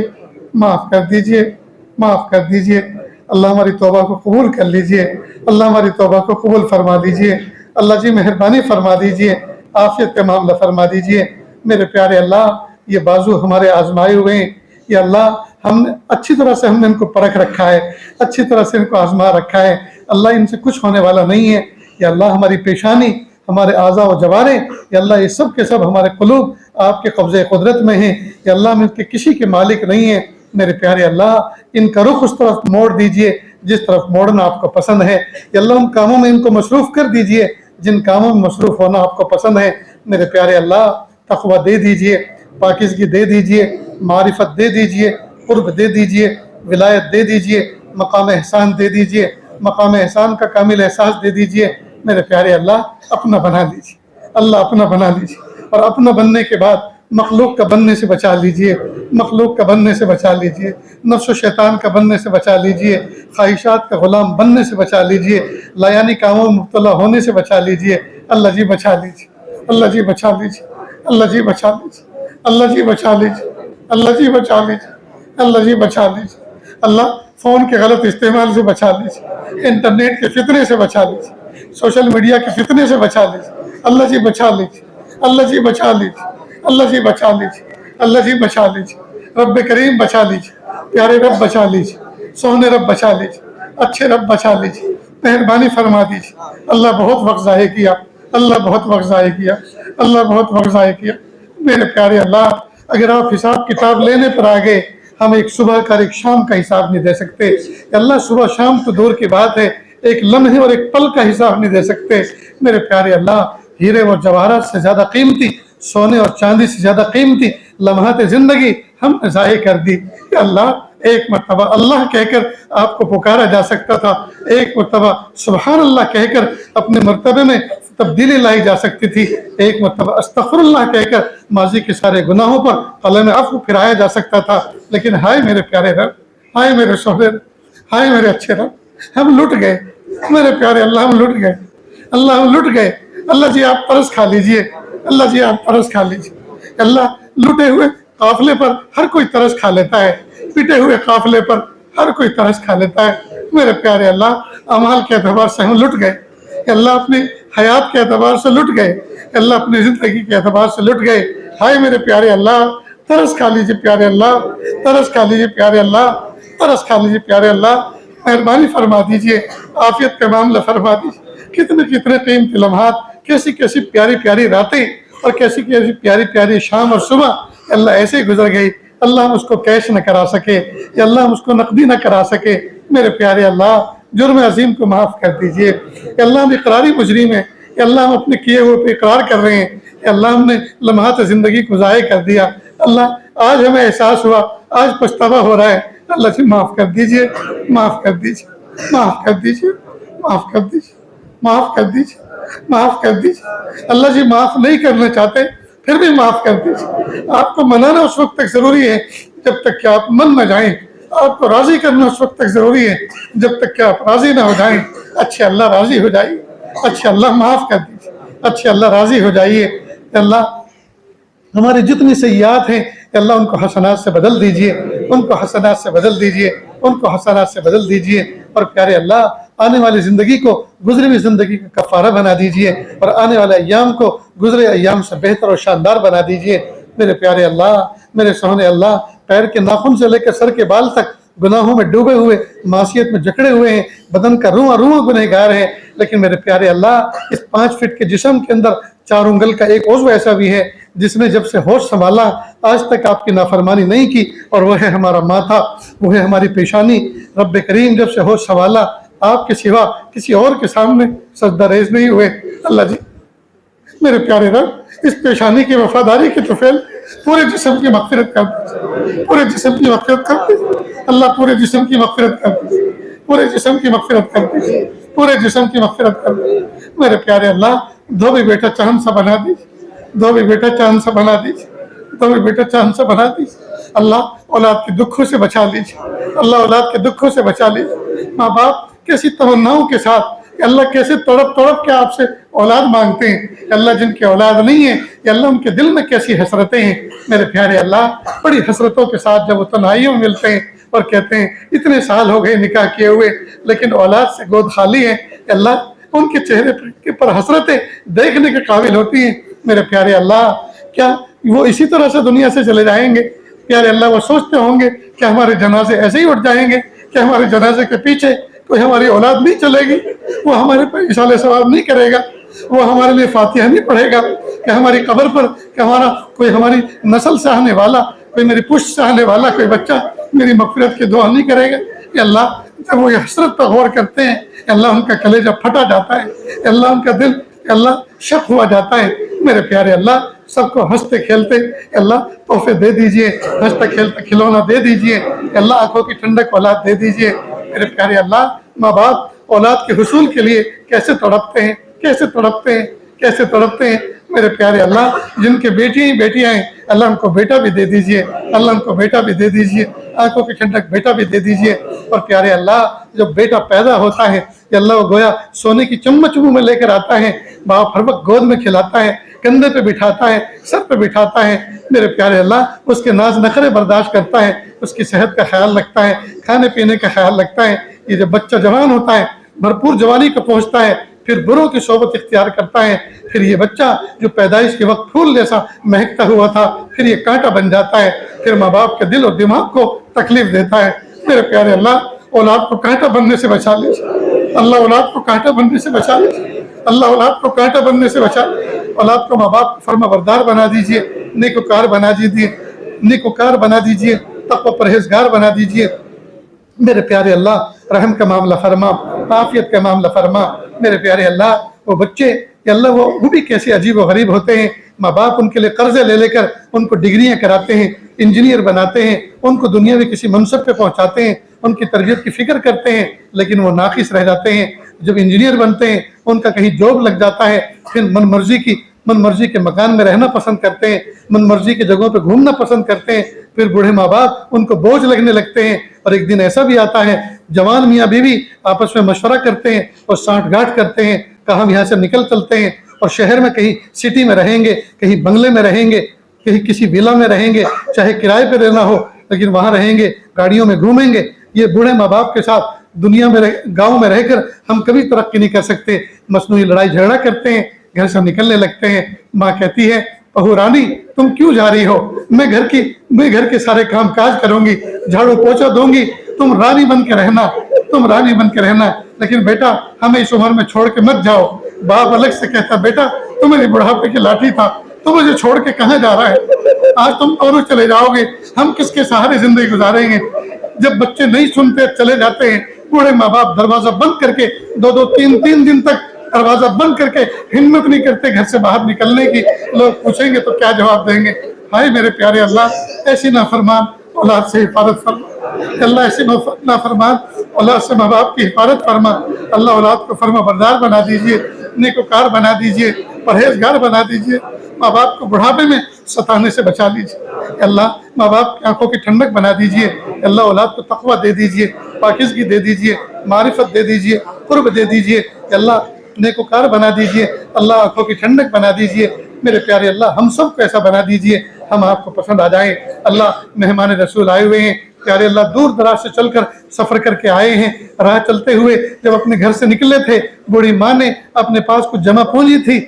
معاف کر دیجئے، معاف کر دیجئے۔ اللہ ہماری توبہ کو قبول کر لیجئے، اللہ ہماری توبہ کو قبول فرما دیجئے۔ اللہ جی مہربانی فرما دیجئے، عافیت کا معاملہ فرما دیجئے۔ میرے پیارے اللہ، یہ بازو ہمارے آزمائے ہوئے ہیں، یا اللہ ہم نے اچھی طرح سے ان کو پرکھ رکھا ہے، اچھی طرح سے ان کو آزما رکھا ہے۔ اللہ ان سے کچھ ہونے والا نہیں ہے۔ یا اللہ ہماری پیشانی، ہمارے اعضاء و جوارے، یا اللہ یہ سب کے سب ہمارے قلوب آپ کے قبضے قدرت میں ہیں۔ یا اللہ ہم ان کے کسی کے مالک نہیں ہیں۔ میرے پیارے اللہ، ان کا رخ اس طرف موڑ دیجئے جس طرف موڑنا آپ کو پسند ہے۔ یا اللہ ان کاموں میں ان کو مصروف کر دیجئے جن کاموں میں مصروف ہونا آپ کو پسند ہے۔ میرے پیارے اللہ، تقوی دے دیجئے، پاکیزگی دے دیجئے، معرفت دے دیجئے، قرب دے دیجئے، ولایت دے دیجئے، مقام احسان دے دیجئے، مقام احسان کا کامل احساس دے دیجئے۔ میرے پیارے اللہ، اپنا بنا لیجئے، اللہ اپنا بنا لیجئے، اور اپنا بننے کے بعد مخلوق کا بننے سے بچا لیجئے، مخلوق کا بننے سے بچا لیجئے، نفس و شیطان کا بننے سے بچا لیجئے، خواہشات کا غلام بننے سے بچا لیجئے، لایانی کاموں میں مبتلا ہونے سے بچا لیجئے۔ اللہ جی بچا لیجئے، اللہ جی بچا لیجئے، اللہ جی بچا لیجئے، اللہ جی بچا لیجئے، اللہ جی بچا لیجئے، اللہ جی بچا لیجئے۔ اللہ فون کے غلط استعمال سے بچا لیجئے، انٹرنیٹ کے فتنے سے بچا لیجئے، سوشل میڈیا کے فتنے سے بچا لیجئے۔ اللہ جی بچا لیجئے، اللہ جی بچا لیجئے، اللہ جی بچا لیجئے، اللہ جی بچا لیجئے۔ رب کریم بچا لیجئے، پیارے رب بچا لیجئے، سونے رب بچا لیجئے، اچھے رب بچا لیجئے، مہربانی فرما دیجئے۔ اللہ بہت وقت ضائع کیا، اللہ بہت وقت ضائع کیا، اللہ بہت وقت ضائع کیا۔ میرے پیارے اللہ، اگر آپ حساب کتاب لینے پر آگے، ہم ایک صبح کا اور ایک شام کا حساب نہیں دے سکتے۔ اللہ صبح شام تو دور کی بات ہے، ایک لمحے اور ایک پل کا حساب نہیں دے سکتے۔ میرے پیارے اللہ، ہیرے اور جواہرات سے زیادہ قیمتی، سونے اور چاندی سے زیادہ قیمتی لمحات زندگی ہم نے ضائع کر دی۔ کہ اللہ، ایک مرتبہ اللہ کہہ کر آپ کو پکارا جا سکتا تھا، ایک مرتبہ سبحان اللہ کہہ کر اپنے مرتبے میں تبدیلی لائی جا سکتی تھی، ایک مرتبہ استغفر اللہ کہہ کر ماضی کے سارے گناہوں پر قلم عفو پھرایا جا سکتا تھا۔ لیکن ہائے میرے پیارے رب، ہائے میرے شوہر، ہائے میرے اچھے رب، ہم لٹ گئے۔ میرے پیارے اللہ، ہم لٹ گئے، اللہ ہم لٹ گئے۔ اللہ جی آپ ترس کھا لیجئے، اللہ جی آپ ترس کھا لیجئے۔ اللہ لٹے ہوئے قافلے پر ہر کوئی ترس کھا لیتا ہے، پٹے ہوئے قافلے پر ہر کوئی ترس کھا لیتا ہے۔ میرے پیارے اللہ اعمال کے اعتبار سے ہم لٹ گئے، اللہ اپنی حیات کے اعتبار سے لٹ گئے، اللہ اپنی زندگی کے اعتبار سے لٹ گئے۔ ہائے میرے پیارے اللہ ترس کھا لیجئے پیارے اللہ، ترس کھا لیجئے پیارے اللہ، ترس کھا لیجئے پیارے اللہ، مہربانی فرما دیجئے، عافیت کا معاملہ فرما دیجئے۔ کتنے کتنے قیمتی لمحات، کیسی کیسی پیاری پیاری راتیں اور کیسی کیسی پیاری پیاری شام اور صبح اللہ ایسے ہی گزر گئی۔ اللہ ہم اس کو کیش نہ کرا سکے، یا اللہ ہم اس کو نقدی نہ کرا سکے۔ میرے پیارے اللہ جرم عظیم کو معاف کر دیجئے۔ یا اللہ ہم اقراری مجرم ہیں، یا اللہ ہم اپنے کیے ہوئے پہ اقرار کر رہے ہیں، یا اللہ ہم نے لمحات زندگی کو ضائع کر دیا۔ اللہ آج ہمیں احساس ہوا، آج پچھتاوا ہو رہا ہے، اللہ جی معاف کر دیجئے، معاف کر دیجئے، معاف کر دیجئے، معاف کر دیجئے، معاف کر دیجئے، معاف کر دیجئے۔ اللہ جی معاف نہیں کرنا چاہتے پھر بھی معاف کر دیجئے۔ آپ کو منانا اس وقت تک ضروری ہے جب تک کہ آپ من نہ جائیں، آپ کو راضی کرنا اس وقت تک ضروری ہے جب تک کہ آپ راضی نہ ہو جائیں۔ اچھے اللہ راضی ہو جائیے، اچھے اللہ معاف کر دیجئے، اچھے اللہ راضی ہو جائیے۔ اللہ ہماری جتنی سیئات ہیں اللہ ان کو حسنات سے بدل دیجئے، ان کو حسنات سے بدل دیجئے، ان کو حسنات سے بدل دیجئے۔ اور پیارے اللہ آنے والی زندگی کو گزری ہوئی زندگی کا کفارہ بنا دیجئے، اور آنے والے ایام کو گزرے ایام سے بہتر اور شاندار بنا دیجئے۔ میرے پیارے اللہ، میرے سونے اللہ، پیر کے ناخن سے لے کر سر کے بال تک گناہوں میں ڈوبے ہوئے، معصیت میں جکڑے ہوئے ہیں، بدن کا رواں رواں گنہگار ہے، لیکن میرے پیارے اللہ اس 5 فٹ کے جسم کے اندر 4 انگل کا ایک عضو ایسا بھی ہے جس نے جب سے ہوش سنبھالا آج تک آپ کی نافرمانی نہیں کی، اور وہ ہے ہمارا ماتھا، وہ ہے ہماری پیشانی۔ رب کریم جب سے ہوش سنبھالا آپ کے سوا کسی اور کے سامنے سجدہ ریز نہیں ہوئے۔ اللہ جی میرے پیارے رب اس پیشانی کی وفاداری کے طفیل پورے جسم کی مغفرت کر دیجیے، پورے جسم کی مغفرت کر دیجیے اللہ، پورے جسم کی مغفرت کر دیجیے، پورے جسم کی مغفرت کر دیجیے، پورے جسم کی مغفرت کر دیجیے۔ میرے پیارے اللہ دھوبی بیٹا چاند سا بنا دیجیے، دھوبی بیٹا چاند سا بنا دیجیے، دھوبی بیٹا چاند سا بنا دیجیے۔ اللہ اولاد کے دکھوں سے بچا لیجیے، اللہ اولاد کے دکھوں سے بچا لیجیے۔ ماں باپ کیسی تمناؤں کے ساتھ اللہ کیسے تڑپ تڑپ کے آپ سے اولاد مانگتے ہیں، اللہ جن کی اولاد نہیں ہے یا اللہ ان کے دل میں کیسی حسرتیں ہیں۔ میرے پیارے اللہ بڑی حسرتوں کے ساتھ جب وہ تنہائیوں میں ملتے ہیں اور کہتے ہیں اتنے سال ہو گئے نکاح کیے ہوئے لیکن اولاد سے گود خالی ہے، اللہ ان کے چہرے پر حسرتیں دیکھنے کے قابل ہوتی ہیں۔ میرے پیارے اللہ کیا وہ اسی طرح سے دنیا سے چلے جائیں گے؟ پیارے اللہ وہ سوچتے ہوں گے کہ ہمارے جنازے ایسے ہی اٹھ جائیں گے کہ ہمارے جنازے کے پیچھے کوئی ہماری اولاد نہیں چلے گی، وہ ہمارے پر اصالہ ثواب نہیں کرے گا، وہ ہمارے لیے فاتحہ نہیں پڑھے گا کہ ہماری قبر پر کہ ہماری نسل سے آنے والا، کوئی میری پشت سے آنے والا کوئی بچہ میری مغفرت کی دعا نہیں کرے گا۔ کہ اللہ جب وہ یہ حسرت پر غور کرتے ہیں اللہ ان کا کلیجہ پھٹا جاتا ہے، اللہ ان کا دل اللہ شک ہوا جاتا ہے۔ میرے پیارے اللہ سب کو ہنستے کھیلتے اللہ تحفے دے دیجئے، ہنستے کھیلتے کھلونا دے دیجئے، اللہ آنکھوں کی ٹھنڈک اولاد دے دیجئے۔ میرے پیارے اللہ ماں باپ اولاد کے حصول کے لیے کیسے تڑپتے ہیں، کیسے تڑپتے ہیں، کیسے تڑپتے ہیں۔ میرے پیارے اللہ جن کے بیٹیاں ہیں اللہ ان کو بیٹا بھی دے دیجئے، اللہ ان کو بیٹا بھی دے دیجئے، آنکھوں کی ٹھنڈک بیٹا بھی دے دیجئے۔ اور پیارے اللہ جب بیٹا پیدا ہوتا ہے یا اللہ وہ گویا سونے کی چمچ منہ میں لے کر آتا ہے، باپ ہر وقت گود میں کھلاتا ہے، کندھے پہ بٹھاتا ہے، سر پہ بٹھاتا ہے۔ میرے پیارے اللہ اس کے ناز نخرے برداشت کرتا ہے، اس کی صحت کا خیال رکھتا ہے، کھانے پینے کا خیال رکھتا ہے۔ یہ جب بچہ جوان ہوتا ہے، بھرپور جوانی کو پہنچتا ہے، پھر بروں کی صحبت اختیار کرتا ہے، پھر یہ بچہ جو پیدائش کے وقت پھول جیسا مہکتا ہوا تھا پھر یہ کانٹا بن جاتا ہے، پھر ماں باپ کے دل اور دماغ کو تکلیف دیتا ہے۔ میرے پیارے اللہ اولاد کو کانٹا بننے سے بچا لیجیے، اللہ اولاد کو کانٹا بننے سے بچا لیجیے، اللہ اولاد کو کانٹا بننے سے بچا لیجیے۔ اولاد کو ماں باپ کو فرما بردار بنا دیجیے، نیکوکار بنا دیجیے، نیکوکار بنا دیجیے، تقوی پرہیزگار بنا دیجیے۔ میرے پیارے اللہ رحم کا معاملہ فرما، عافیت کا معاملہ فرما۔ میرے پیارے اللہ وہ بچے یا اللہ وہ بھی کیسے عجیب و غریب ہوتے ہیں، ماں باپ ان کے لیے قرضے لے کر ان کو ڈگریاں کراتے ہیں، انجینئر بناتے ہیں، ان کو دنیاوی کسی منصب پہ پہنچاتے ہیں، ان کی تربیت کی فکر کرتے ہیں، لیکن وہ ناقص رہ جاتے ہیں۔ جب انجینئر بنتے ہیں ان کا کہیں جاب لگ جاتا ہے، پھر من مرضی کے مکان میں رہنا پسند کرتے ہیں، من مرضی کی جگہوں پہ گھومنا پسند کرتے ہیں، پھر بوڑھے ماں باپ ان کو بوجھ لگنے لگتے ہیں۔ اور ایک دن ایسا بھی آتا ہے جوان میاں بیوی آپس میں مشورہ کرتے ہیں اور سانٹھ گانٹھ کرتے ہیں کہ ہم یہاں سے نکل چلتے ہیں، اور شہر میں کہیں سٹی میں رہیں گے، کہیں بنگلے میں رہیں گے، کہیں کسی ویلا میں رہیں گے، چاہے کرائے پہ رہنا ہو لیکن وہاں رہیں گے، گاڑیوں میں گھومیں گے۔ یہ بوڑھے ماں باپ کے ساتھ دنیا میں گاؤں میں رہ کر ہم کبھی ترقی نہیں کر سکتے، مصنوعی لڑائی جھگڑا کرتے ہیں، گھر سے نکلنے لگتے ہیں۔ ماں کہتی ہے بہو رانی تم کیوں جا رہی ہو؟ میں گھر کے سارے کام کاج کروں گی، جھاڑو پوچھا دوں گی، تم رانی بن کے رہنا، تم رانی بن کے رہنا، لیکن بیٹا ہمیں اس عمر میں چھوڑ کے مت جاؤ۔ باپ الگ سے کہتا بیٹا تم میری بڑھاپے کی لاٹھی تھا، تو مجھے چھوڑ کے کہاں جا رہا ہے؟ آج تم دونوں چلے جاؤ گے، ہم کس کے سہارے زندگی گزاریں گے؟ جب بچے نہیں سنتے چلے جاتے ہیں، بوڑھے ماں باپ دروازہ بند کر کے دو تین دن تک دروازہ بند کر کے ہمت نہیں کرتے گھر سے باہر نکلنے کی۔ لوگ پوچھیں گے تو کیا جواب دیں گے؟ ہائے میرے پیارے اللہ، ایسی نافرمان اولاد سے حفاظت فرما اللہ، ایسی نافرمان اولاد سے ماں باپ کی حفاظت فرما اللہ، اولاد کو فرما بردار بنا دیجئے، نیکوکار بنا دیجئے، پرہیزگار بنا دیجئے، ماں باپ کو بڑھاپے میں ستانے سے بچا لیجئے اللہ، ماں باپ کی آنکھوں کی ٹھنڈک بنا دیجئے اللہ، اولاد کو تقویٰ دے دیجئے، پاکیزگی دے دیجئے، معرفت دے دیجئے، قرب دے دیجئے اللہ، نیکوکار بنا دیجئے اللہ، آنکھوں کی ٹھنڈک بنا دیجئے میرے پیارے اللہ، ہم سب کو ایسا بنا دیجئے ہم آپ کو پسند آ جائیں اللہ۔ مہمان رسول آئے ہوئے ہیں پیارے اللہ، دور دراز سے چل کر سفر کر کے آئے ہیں، راہ چلتے ہوئے جب اپنے گھر سے نکلے تھے، بوڑھی ماں نے اپنے پاس کچھ جمع پونجی تھی،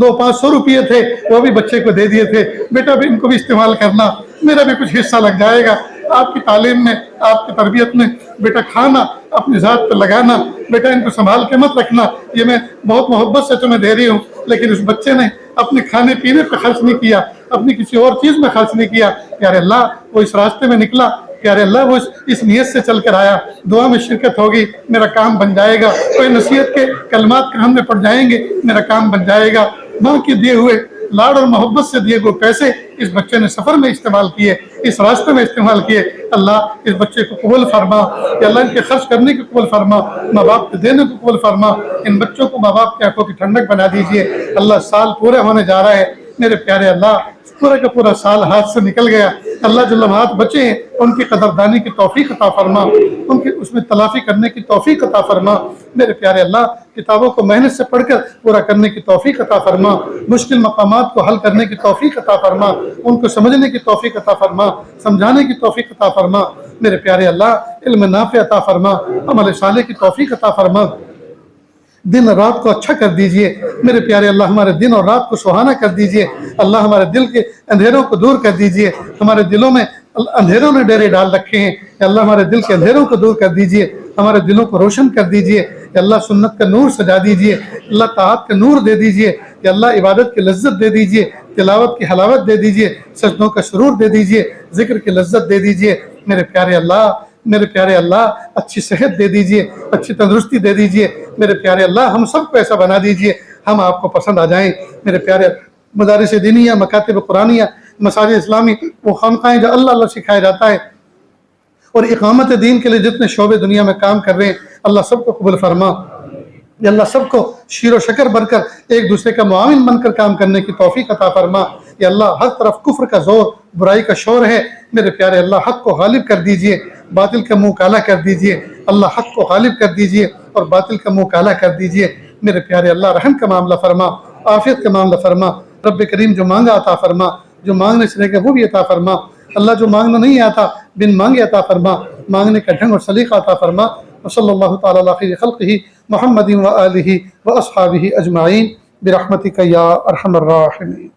200-500 روپے تھے، وہ بھی بچے کو دے دیے تھے، بیٹا بھی ان کو بھی استعمال کرنا، میرا بھی کچھ حصہ لگ جائے گا آپ کی تعلیم میں، آپ کی تربیت میں، بیٹا کھانا اپنی ذات پہ لگانا، بیٹا ان کو سنبھال کے مت رکھنا، یہ میں بہت محبت سے تمہیں دے رہی ہوں۔ لیکن اس بچے نے اپنے کھانے پینے پہ خرچ نہیں کیا، اپنی کسی اور چیز میں خرچ نہیں کیا، پیارے اللہ وہ اس راستے میں نکلا، پیارے اللہ وہ اس نیت سے چل کر آیا، دعا میں شرکت ہوگی میرا کام بن جائے گا، کوئی نصیحت کے کلمات کان میں پڑ جائیں گے میرا کام بن جائے گا۔ ماں کے دیے ہوئے لاڑ اور محبت سے دیے ہوئے پیسے اس بچے نے سفر میں استعمال کیے، اس راستے میں استعمال کیے، اللہ اس بچے کو قبول فرما کہ اللہ ان کے خرچ کرنے کو قبول فرما، ماں باپ کے دینے کو قبول فرما، ان بچوں کو ماں باپ کی آنکھوں کی ٹھنڈک بنا دیجئے اللہ۔ سال پورے ہونے جا رہا ہے میرے پیارے اللہ، پورا کا پورا سال ہاتھ سے نکل گیا اللہ، جو لمحات بچے ہیں ان کی قدردانی کی توفیق عطا فرما، ان کی اس میں تلافی کرنے کی توفیق عطا فرما میرے پیارے اللہ۔ کتابوں کو محنت سے پڑھ کر پورا کرنے کی توفیق عطا فرما، مشکل مقامات کو حل کرنے کی توفیق عطا فرما، ان کو سمجھنے کی توفیق عطا فرما، سمجھانے کی توفیق عطا فرما میرے پیارے اللہ۔ علم نافع عطا فرما، عمل صالح کی توفیق عطا فرما، دن اور رات کو اچھا کر دیجئے میرے پیارے اللہ، ہمارے دن اور رات کو سہانا کر دیجئے اللہ، ہمارے دل کے اندھیروں کو دور کر دیجئے، ہمارے دلوں میں اندھیروں نے ڈیرے ڈال رکھے ہیں اللہ، ہمارے دل کے اندھیروں کو دور کر دیجئے، ہمارے دلوں کو روشن کر دیجئے اللہ، سنت کا نور سجا دیجئے اللہ، طاعت کا نور دے دیجئے اللہ، عبادت کی لذت دے دیجئے، تلاوت کی حلاوت دے دیجئے، سجدوں کا سرور دے دیجئے، ذکر کی لذت دے دیجئے میرے پیارے اللہ، میرے پیارے اللہ۔ اچھی صحت دے دیجئے، اچھی تندرستی دے دیجئے میرے پیارے اللہ، ہم سب کو ایسا بنا دیجئے ہم آپ کو پسند آ جائیں میرے پیارے۔ مدارس دینیہ، مکاتب قرآنیہ، مساجد اسلامی، وہ خانقاہیں جو اللہ اللہ سکھایا جاتا ہے، اور اقامت دین کے لیے جتنے شعبے دنیا میں کام کر رہے ہیں اللہ سب کو قبول فرما یا اللہ، سب کو شیر و شکر بن کر ایک دوسرے کا معاون بن کر کام کرنے کی توفیق عطا فرما یا اللہ۔ ہر طرف کفر کا زور، برائی کا شور ہے میرے پیارے اللہ، حق کو غالب کر دیجئے، باطل کا منہ کالا کر دیجئے اللہ، حق کو غالب کر دیجئے اور باطل کا منہ کالا کر دیجئے میرے پیارے اللہ۔ رحم کا معاملہ فرما، عافیت کا معاملہ فرما رب کریم، جو مانگا عطا فرما، جو مانگنے سے رہ گا وہ بھی عطا فرما اللہ، جو مانگنا نہیں آتا بن مانگے عطا فرما، مانگنے کا ڈھنگ اور سلیقہ عطا فرما۔ وصلی اللہ تعالی علی خیر خلقہ محمد و آلہ و اصحابہ اجمعین برحمتک یا ارحم الراحمین۔